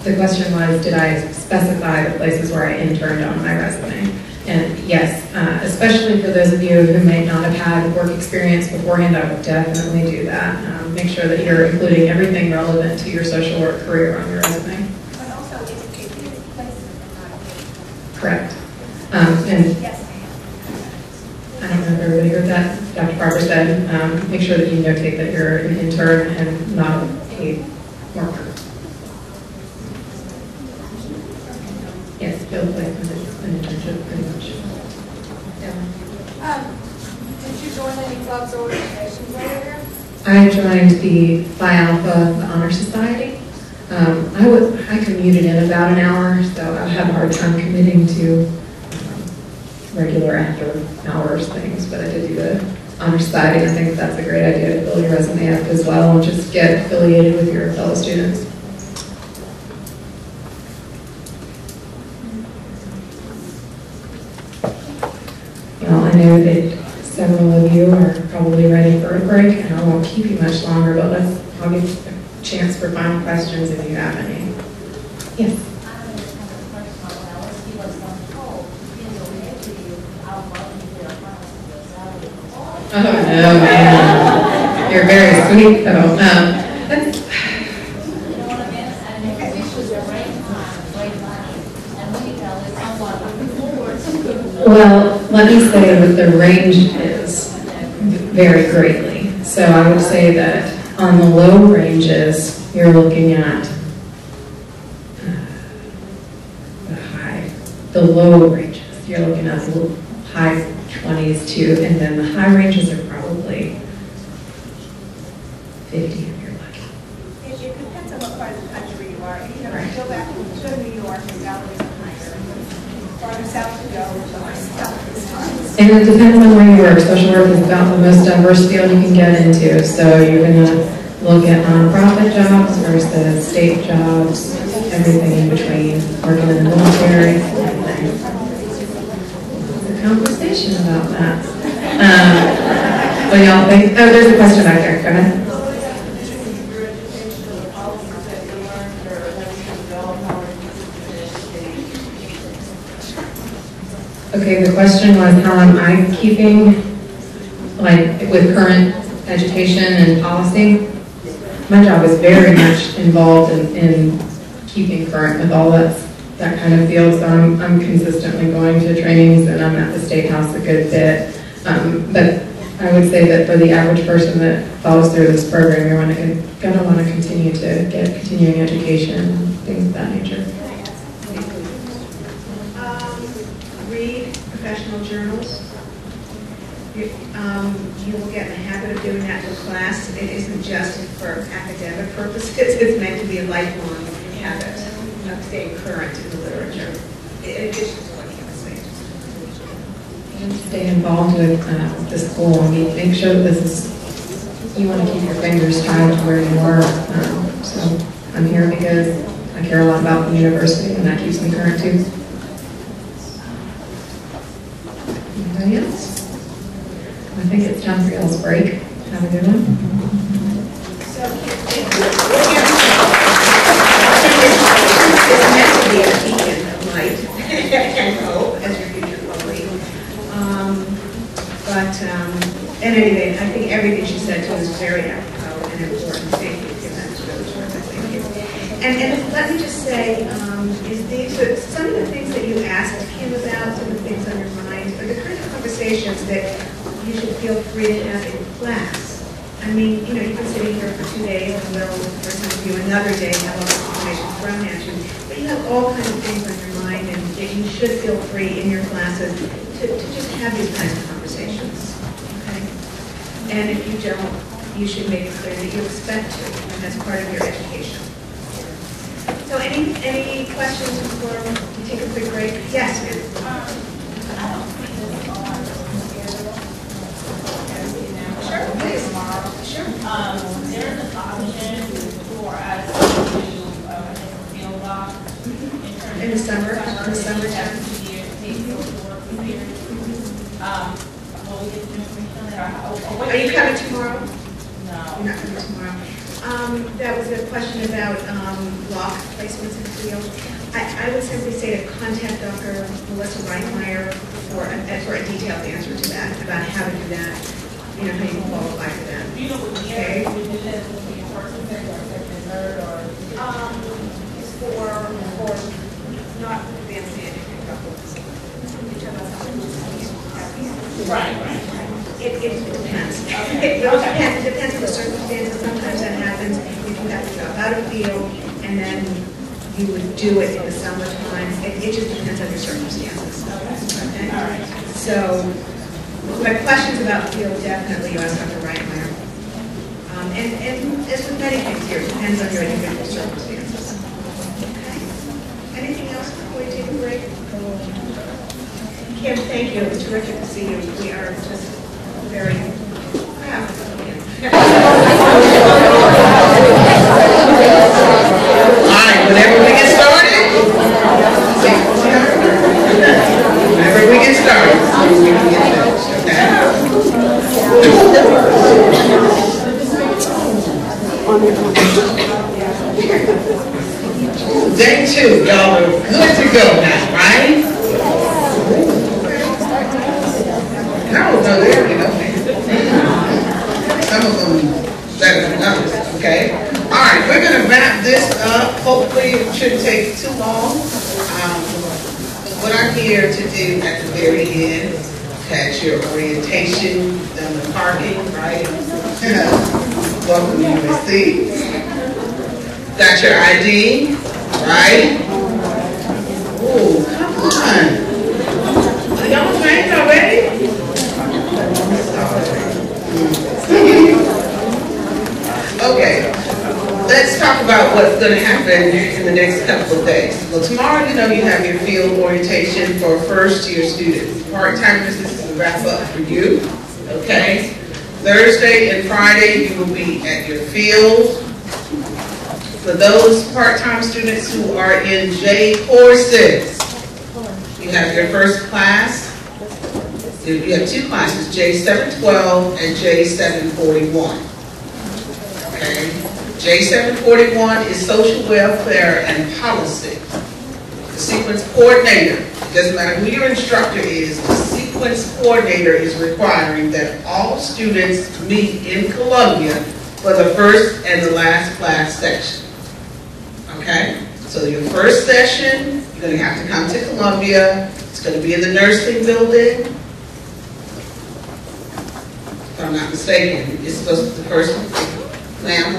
The question was, did I specify the places where I interned on my resume? And yes, especially for those of you who may not have had work experience beforehand, I would definitely do that. Make sure that you're including everything relevant to your social work career on your resume.
But also indicate the placement and not a
Correct. And
yes.
I don't know if everybody heard that. Dr. Barber said, make sure that you notate that you're an intern and not a paid worker. Yes, field placement is an internship pretty much. Yeah.
Did you join any clubs or organizations over there?
I joined the Phi Alpha Honor Society. I commuted in about an hour, so I had a hard time committing to regular after hours things, but I did do the Honor Society. I think that's a great idea to build your resume up as well and just get affiliated with your fellow students. Well, I know that several of you are probably ready for a break, and I won't keep you much longer, but let's I'll give you a chance for final questions if you have any. Yes? Oh, no, man. You're very sweet, though. Well, let me say that the range is very greatly. So I would say that on the low ranges, you're looking at the low ranges. You're looking at the high 20s too, and then the high ranges are probably 50 if you're lucky.
It depends on what part of the country you are. You know, if you go back to New York, the salaries are higher. Farther south you go, the more stuff is higher.
And it depends on where you work. Social work is about the most diverse field you can get into. So you're going to look at nonprofit jobs versus state jobs, everything in between, working in the military. There's a conversation about that. What do y'all think? Oh, there's a question back there. Go ahead. Okay, the question was how am I keeping, like, with current education and policy? My job is very much involved in keeping current with all that kind of field, so I'm consistently going to trainings and I'm at the State House a good bit. But I would say that for the average person that follows through this program, you're going to want to continue to get continuing education and things of that nature.
Read professional journals. You will get in the habit of doing that for class. It isn't just for academic purposes. It's meant to be a lifelong habit of staying current in the literature, in addition to what you say.
And stay involved with the school. I mean, make sure that this is, you want to keep your fingers tied to where you are. So I'm here because I care a lot about the university and that keeps me current too. Anybody else? I think it's time for y'all's break. Have a good one.
So it's meant to be a beacon of light and hope as your future colleague. At any rate, I think everything she said to us is very apropos and important. Thank you. That's really terrific. Thank you. And let me just say, some of the things that you asked him about, some of the things on your mind, are the kind of conversations that you should feel free to have in class. I mean, you know, you've been sitting here for 2 days, and we'll, for some of you, another day have all this information thrown at you. But you have all kinds of things on your mind, and you should feel free in your classes to just have these kinds of conversations. Okay? And if you don't, you should make it clear that you expect to, and that's part of your education. So any questions before we take a quick break? Yes, ma'am. Sure, please. Sure.
There's an option for us to do a field log
In the summer? In the summertime?
Will we get some information on that?
Are you coming tomorrow?
No.
You're not coming tomorrow. That was a question about lock placements in the field. I would simply say to contact Dr. Melissa Reitmeyer for a detailed answer to that, about how to do that, you know, how you qualify for that.
Do you know what year
Okay.
we do this? Will it be first and second or second and third or?
It's for not advanced management couples.
Right.
It depends. It really depends. It depends on the circumstances. Sometimes that happens if you have to drop out of field and then you would do it in the summertime. It just depends on your circumstances. Okay?
All right.
So, but questions about field, definitely you ask Dr. Reitmeyer. And as with many things here, it depends on your individual circumstances. Okay? Anything else before we take a break? Kim, thank you. It was terrific to see you. We are just very proud of you.
All right, whenever we get started, whenever we get started, we can get finished, okay? take too long. What I'm here to do at the very end, catch your orientation, done the parking, right? Welcome to USC. Got your ID, right? Oh, come on. Are y'all trained already? Okay, let's talk about what's going to happen in the next couple of days. Well, tomorrow, you have your field orientation for first-year students. Part-timers, this is a wrap-up for you, okay? Thursday and Friday, you will be at your field. For those part-time students who are in J courses, you have your first class. You have two classes, J712 and J741. Okay. J741 is social welfare and policy. The sequence coordinator, it doesn't matter who your instructor is, the sequence coordinator is requiring that all students meet in Columbia for the first and the last class section. Okay? So your first session, you're going to have to come to Columbia. It's going to be in the nursing building. If I'm not mistaken, it's supposed to be the first one. Ma'am?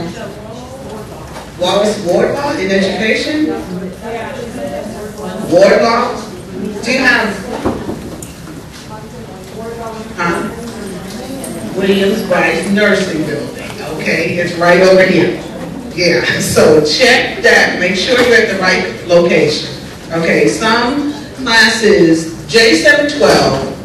Wallace Wardlaw in education? Wardlaw? Do you have? Williams Rice Nursing Building. Okay, it's right over here. Yeah, so check that. Make sure you're at the right location. Okay, some classes, J712,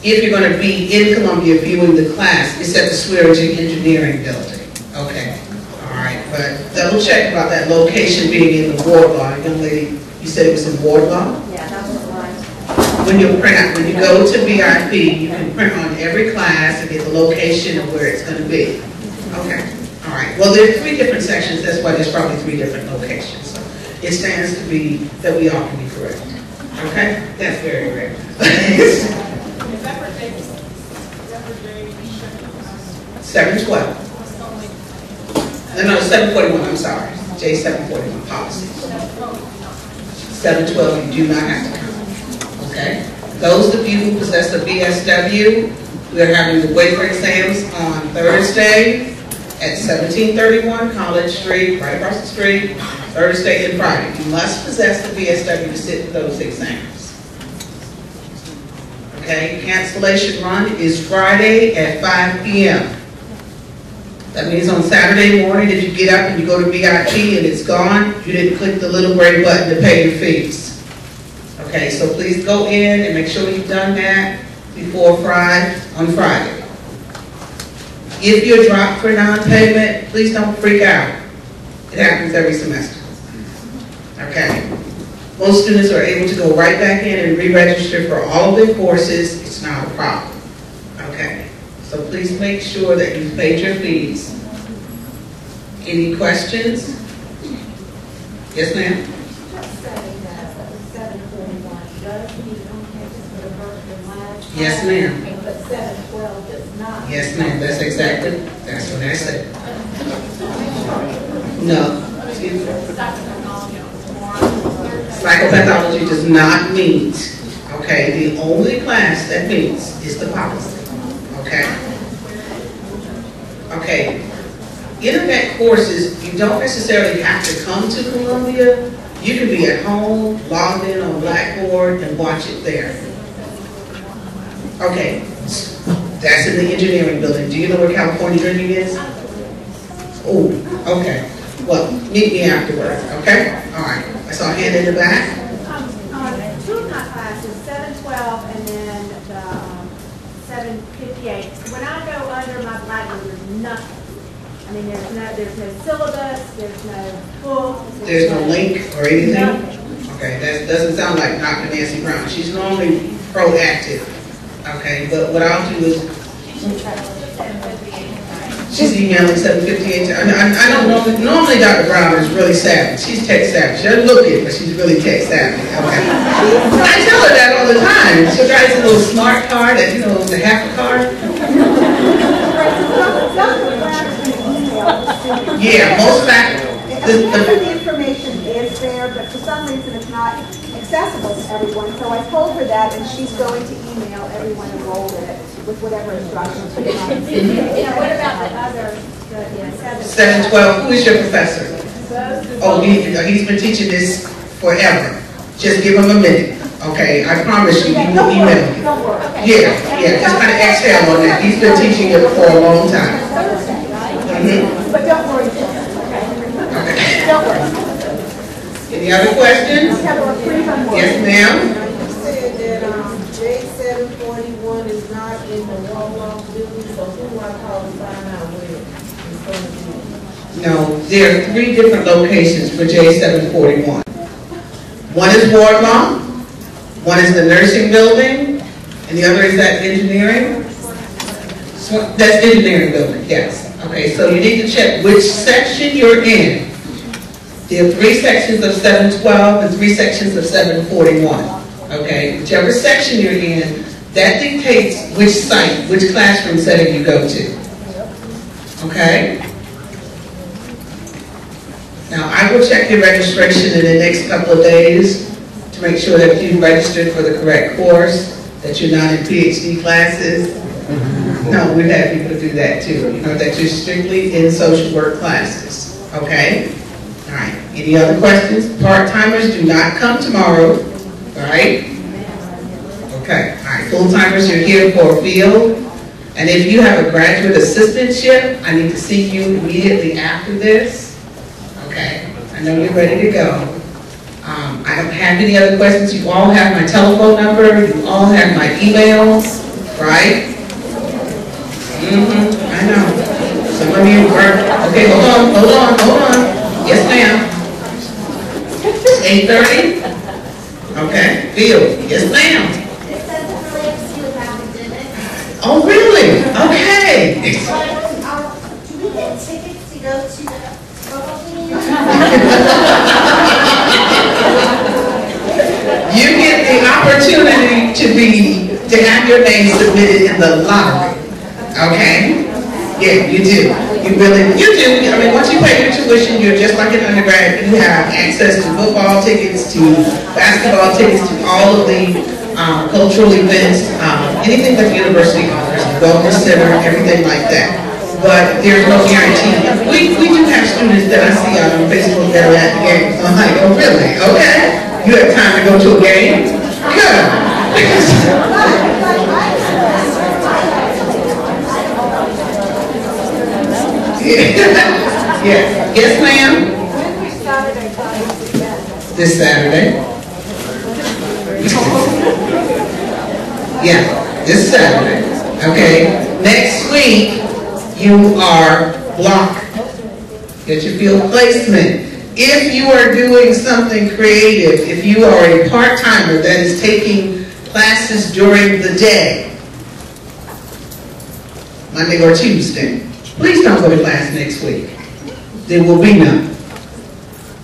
if you're going to be in Columbia viewing the class, it's at the Swearingen Engineering Building. Okay, all right, but double check about that location being in the Wardlaw. Young lady, you said it was in Wardlaw?
Yeah, that was right.
When you print out, when you go to VIP, you can print on every class and get the location of where it's going to be. Okay, all right. Well, there are 3 different sections. That's why there's probably 3 different locations. So it stands to be that we all can be correct. Okay, that's very rare.
Is that for J?
712. No, 741, I'm sorry. J741 policy. 712, you do not have to come. Okay? Those of you who possess a BSW, we are having the waiver exams on Thursday at 1731 College Street, right across the street, Thursday and Friday. You must possess the BSW to sit for those exams. Okay? Cancellation run is Friday at 5 p.m. That means on Saturday morning, if you get up and you go to VIP and it's gone, you didn't click the little gray button to pay your fees. Okay, so please go in and make sure you've done that before 5 on Friday. If you're dropped for non-payment, please don't freak out. It happens every semester. Okay? Most students are able to go right back in and re-register for all of their courses. It's not a problem. Okay? So please make sure that you've paid your fees. Any questions? Yes, ma'am?
Just saying that 741 does meet on campus for the first and last.
Yes, ma'am.
But 712 does not.
Yes, ma'am. That's what I said. No. Psychopathology does not meet. Okay, the only class that meets is the policy. Okay? Okay. Internet courses, you don't necessarily have to come to Columbia. You can be at home, logged in on Blackboard, and watch it there. Okay. That's in the engineering building. Do you know where California Dreaming is? Oh, okay. Well, meet me afterwards, okay? All right. I saw a hand in the back.
2 of my classes, 712 and then the 758. When I go under my Blackboard, there's nothing. I mean, there's no syllabus, there's no book.
There's no link or anything?
Nothing.
Okay, that doesn't sound like Dr. Nancy Brown. She's normally proactive. Okay, but what I'll do is, she's emailing 758. I don't know, normally Dr. Brown is really savvy. She's tech savvy. She doesn't look it, but she's really tech savvy. Okay. I tell her that all the time. She drives a little smart car that, the half a car. Yeah, most faculty.
The information is some reason it's not accessible to everyone. So I told her that, and she's going to email everyone enrolled in it with whatever instructions. What about the other, the
712, who is your professor? Oh, he's been teaching this forever. Just give him a minute, okay? I promise you, he will email you.
Don't worry.
Yeah, just kind of exhale on that. He's been teaching it for a long time.
But don't worry. Okay. Don't worry.
Any other questions? Yes, ma'am.
You said that J741 is not in the Walmart building, so who do I call to find out where it's going to be?
No, there are 3 different locations for J741. One is Wardlaw, one is the nursing building, and the other is that engineering? So that's engineering building, yes. Okay, so you need to check which section you're in. There are 3 sections of 712 and 3 sections of 741. Okay, whichever section you're in, that dictates which site, which classroom setting you go to. Okay? Now, I will check your registration in the next couple of days to make sure that you've registered for the correct course, that you're not in PhD classes. No, we've had people do that too. You know, that you're strictly in social work classes. Okay? All right. Any other questions? Part-timers do not come tomorrow. All right? Okay. All right. Full-timers, you're here for a field. And if you have a graduate assistantship, I need to see you immediately after this. Okay, I know you're ready to go. I don't have any other questions. You all have my telephone number. You all have my emails, right? I know. Some of you are, okay, hold on. Yes, ma'am. 8:30? Okay, Field. Yes, ma'am.
It says it relates to academics.
Oh, really? Okay.
Do we get tickets to go to the football game?
You get the opportunity to have your name submitted in the lottery. Okay? Yeah, you do. You do. I mean, once you pay your tuition, you're just like an undergrad. You have access to football tickets, to basketball tickets, to all of the cultural events, anything that the university offers, the wellness center, everything like that. But there's no guarantee. We do have students that I see out on Facebook that are at the games. I'm like, oh really? Okay. You have time to go to a game? Good. Yeah. Yes, ma'am? This Saturday. Yeah, this Saturday. Okay. Next week, you are block. Get your field placement. If you are doing something creative, if you are a part-timer that is taking classes during the day, Monday or Tuesday, please don't go to class next week. There will be none.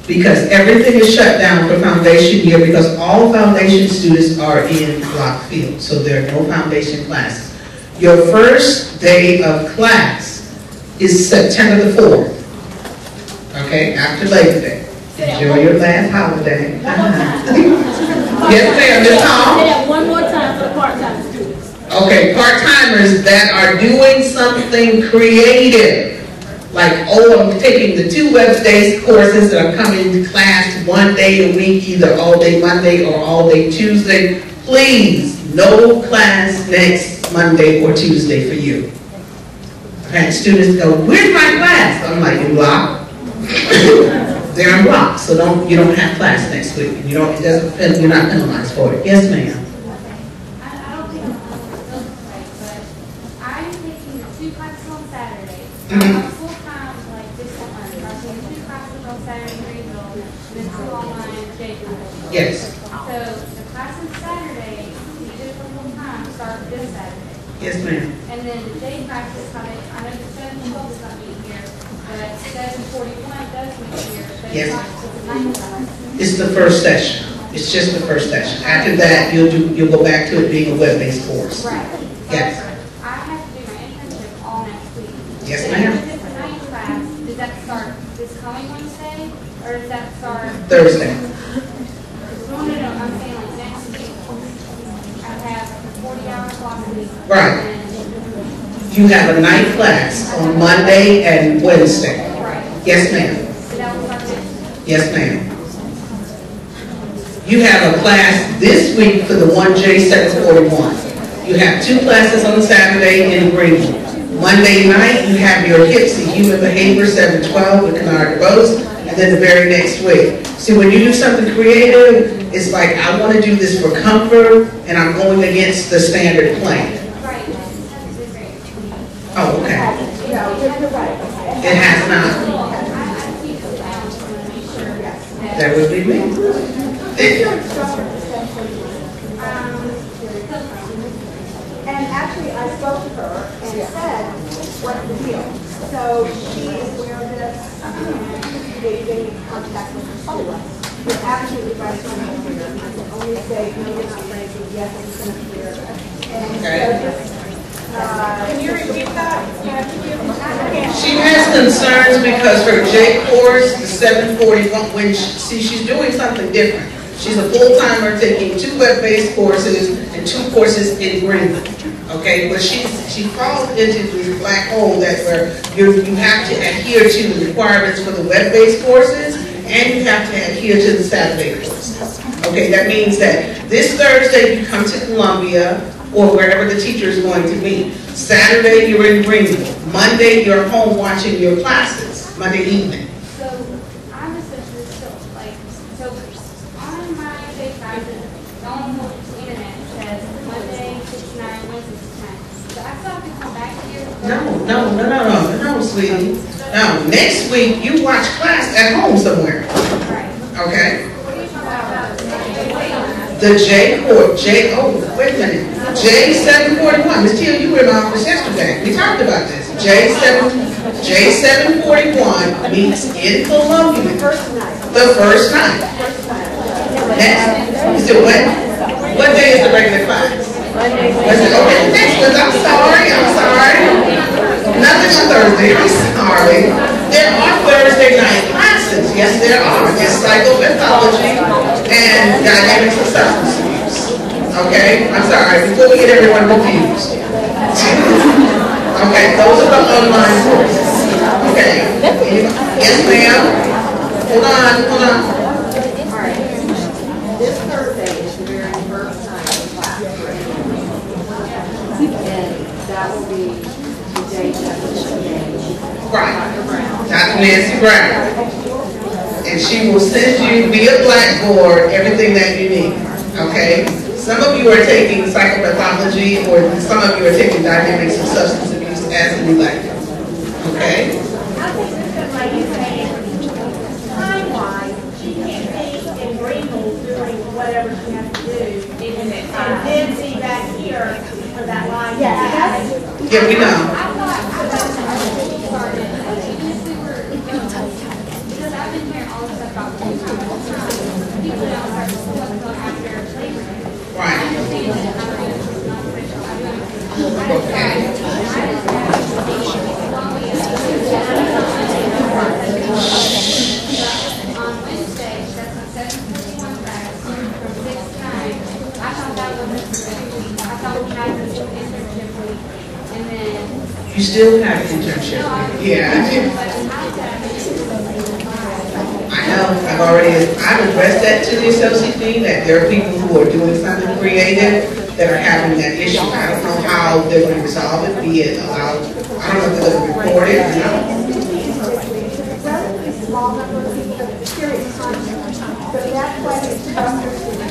Because everything is shut down for foundation year because all foundation students are in block field. So there are no foundation classes. Your first day of class is September the 4th. Okay, after Labor Day. Enjoy your last holiday. Yes, ma'am, Ms. Hall?
One more time for the part-time students.
Okay, part-timers that are doing something creative. Like, oh, I'm taking the 2 web-based courses that I'm coming to class 1 day a week, either all day Monday or all day Tuesday. Please, no class next Monday or Tuesday for you. I've had students go, where's my class? I'm like, in block. They're in block, so you don't have class next week. You're not penalized for it. Yes, ma'am.
I don't think it's right, but I'm taking the 2 classes on Saturday. Full time, like this one. I'm taking 2 classes on Saturday in Greenville, then 2 online Jacob.
Yes.
So the class on Saturday, you did it for full time, start this Saturday.
Yes, ma'am.
And then the day practice coming, I know the 712 is not meeting here, but 741 does meet here.
Yes.
It's
It's the first session. It's just the first session. After that, you'll go back to it being a web-based course.
right.
Yes.
I have to do my internship all next week.
Yes,
So
ma'am.
if it's a night class, does that start this coming Wednesday, or does that start
Thursday. Right. You have a night class on Monday and Wednesday.
Right.
Yes, ma'am.
So that will start next.
Yes, ma'am. You have a class this week for the 1J741. You have 2 classes on Saturday in Greenville. Monday night, you have your HIPSY, Human Behavior 712 with Kennard DeBose, and then the very next week. See, when you do something creative, it's like, I want to do this for comfort, and I'm going against the standard plan.
Right.
Oh, okay.
You're right.
It has not.
I keep it down to make sure that.
That would be me.
And actually, I spoke to her and said, what's the deal? So she is aware of this, and they getting in contact with her school. You're absolutely right, so I'm here. I can only say, no, you're not crazy, yes, I'm going to clear. And so just, can you repeat that?
She has concerns because her J course, the 741, when she's doing something different. She's a full-timer taking 2 web-based courses and 2 courses in Greenville. Okay, but she falls into this black hole that where you have to adhere to the requirements for the web-based courses and you have to adhere to the Saturday courses. Okay, that means that this Thursday you come to Columbia or wherever the teacher is going to meet. Saturday you're in Greenville. Monday you're home watching your classes, Monday evening.
So I'm essentially still like, so on my big classes, on the internet says Monday 6 to 9, Wednesday 6 to 9. So I still have to come back here.
No, sweetie. No, next week you watch class at home somewhere. Okay? The wait a minute. J741. Ms. Teal, you were in my office yesterday. We talked about this. J741 meets in Columbia the first night. Next, you said what? What day is the regular class? Okay, next one. I'm sorry. Nothing on Thursday. I'm sorry. There are Thursday night classes. Yes, there are. It's psychopathology and dynamics of substance abuse. Okay? I'm sorry. Before we get everyone confused. Okay, those are the online courses. Okay. Yes, ma'am. Hold on.
All right. This Thursday is the very first time of class. And that will be the day that
Dr. Nancy Brown. And she will send you via Blackboard everything that you need. Okay? Some of you are taking psychopathology or some of you are taking dynamics of substance abuse as an elective. Okay?
I think this like you saying, time-wise, she can't be in Greenville doing whatever she has to do, and then be back here for that line.
Yeah, we know.
Because I've been hearing all this stuff about full-time. People don't start school until after Labor Day.
Right.
I understand that I'm not official. On Wednesday, that's on 7:41 class from 6 to 9. I thought that was I thought we had this internship week. And then
You still have internship. Yeah. I know. I've addressed that to the associate dean that there are people who are doing something creative that are having that issue. I don't know how they're going to resolve it, be it allowed. I don't know if they're going to report it or not.
Relatively small number of people that are serious content. So that's why the instructors in the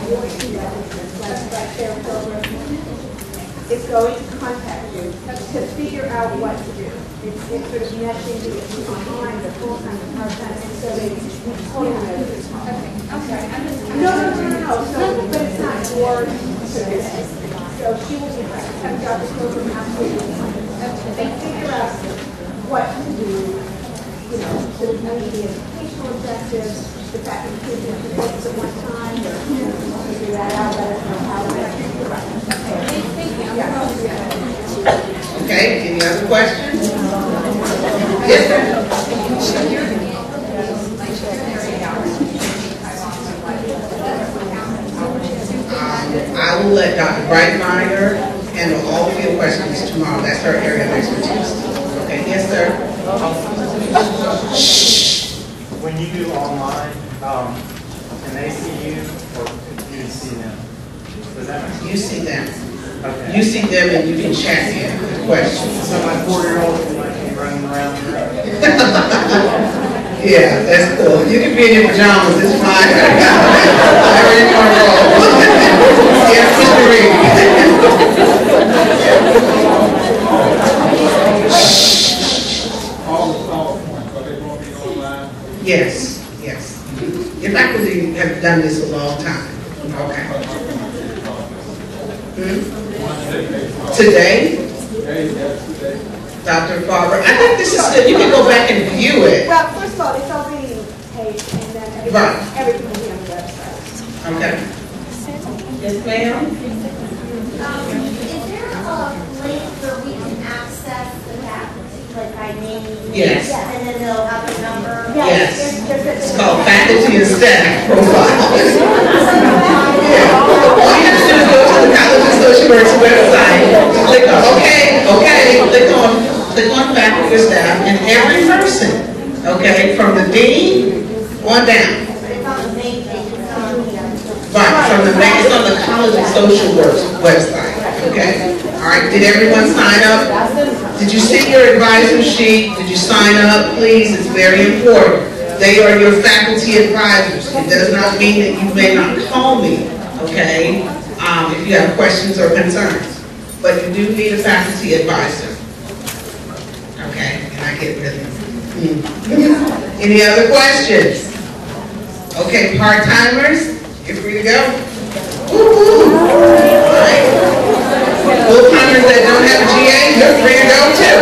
like their program is going to contact you to figure out what to do. It's sort of meshing the online, the full-time, the part-time, and so they totally know this.
Okay, I'm sorry.
No. So, but it's not your position. So she will be having got this program absolutely. They figure out what to do, to meet the educational objectives, the fact that kids have to focus at one time, or figure that out, let us know how to make it.
Okay, any other questions? Yes, sir. I will let Dr. Breitmeyer handle all of your questions tomorrow. That's her area of expertise. Okay, yes, sir?
When you do online, can they see you or you see them? Does that make sense?
You see them.
Okay.
You see them and you can chat in with questions.
So my 4-year-old can like be running around the room.
Yeah, that's cool. You can be in your pajamas, it's fine. However you want to roll. Yeah, push the ring.
All the PowerPoints, are they going to be online?
Yes, yes. Your faculty have done this a long time. Okay. Today? Dr. Barber, I think this is good. You can go back and view it.
Well, first of all, it's already page and then everything will be on the website.
Okay. Yes, ma'am?
Is there a link where we can access the faculty, like by name?
Yes.
And then they'll have a number?
Yes. It's called faculty and staff profile. Yeah. All you have to do is go to the College of Social Work's website, click on click on faculty or staff, and every person, okay, from the dean on down.
It's on the main page, it's on the
Right, it's on the College of Social Work's website, okay? All right, did everyone sign up? Did you see your advisor sheet? Did you sign up? Please, it's very important. They are your faculty advisors. It does not mean that you may not call me, okay, if you have questions or concerns. But you do need a faculty advisor, okay? And I get really... Any other questions? Okay, part-timers, you're free to go. Woo-hoo. All right. Full-timers that don't have a GA, you're free to go too.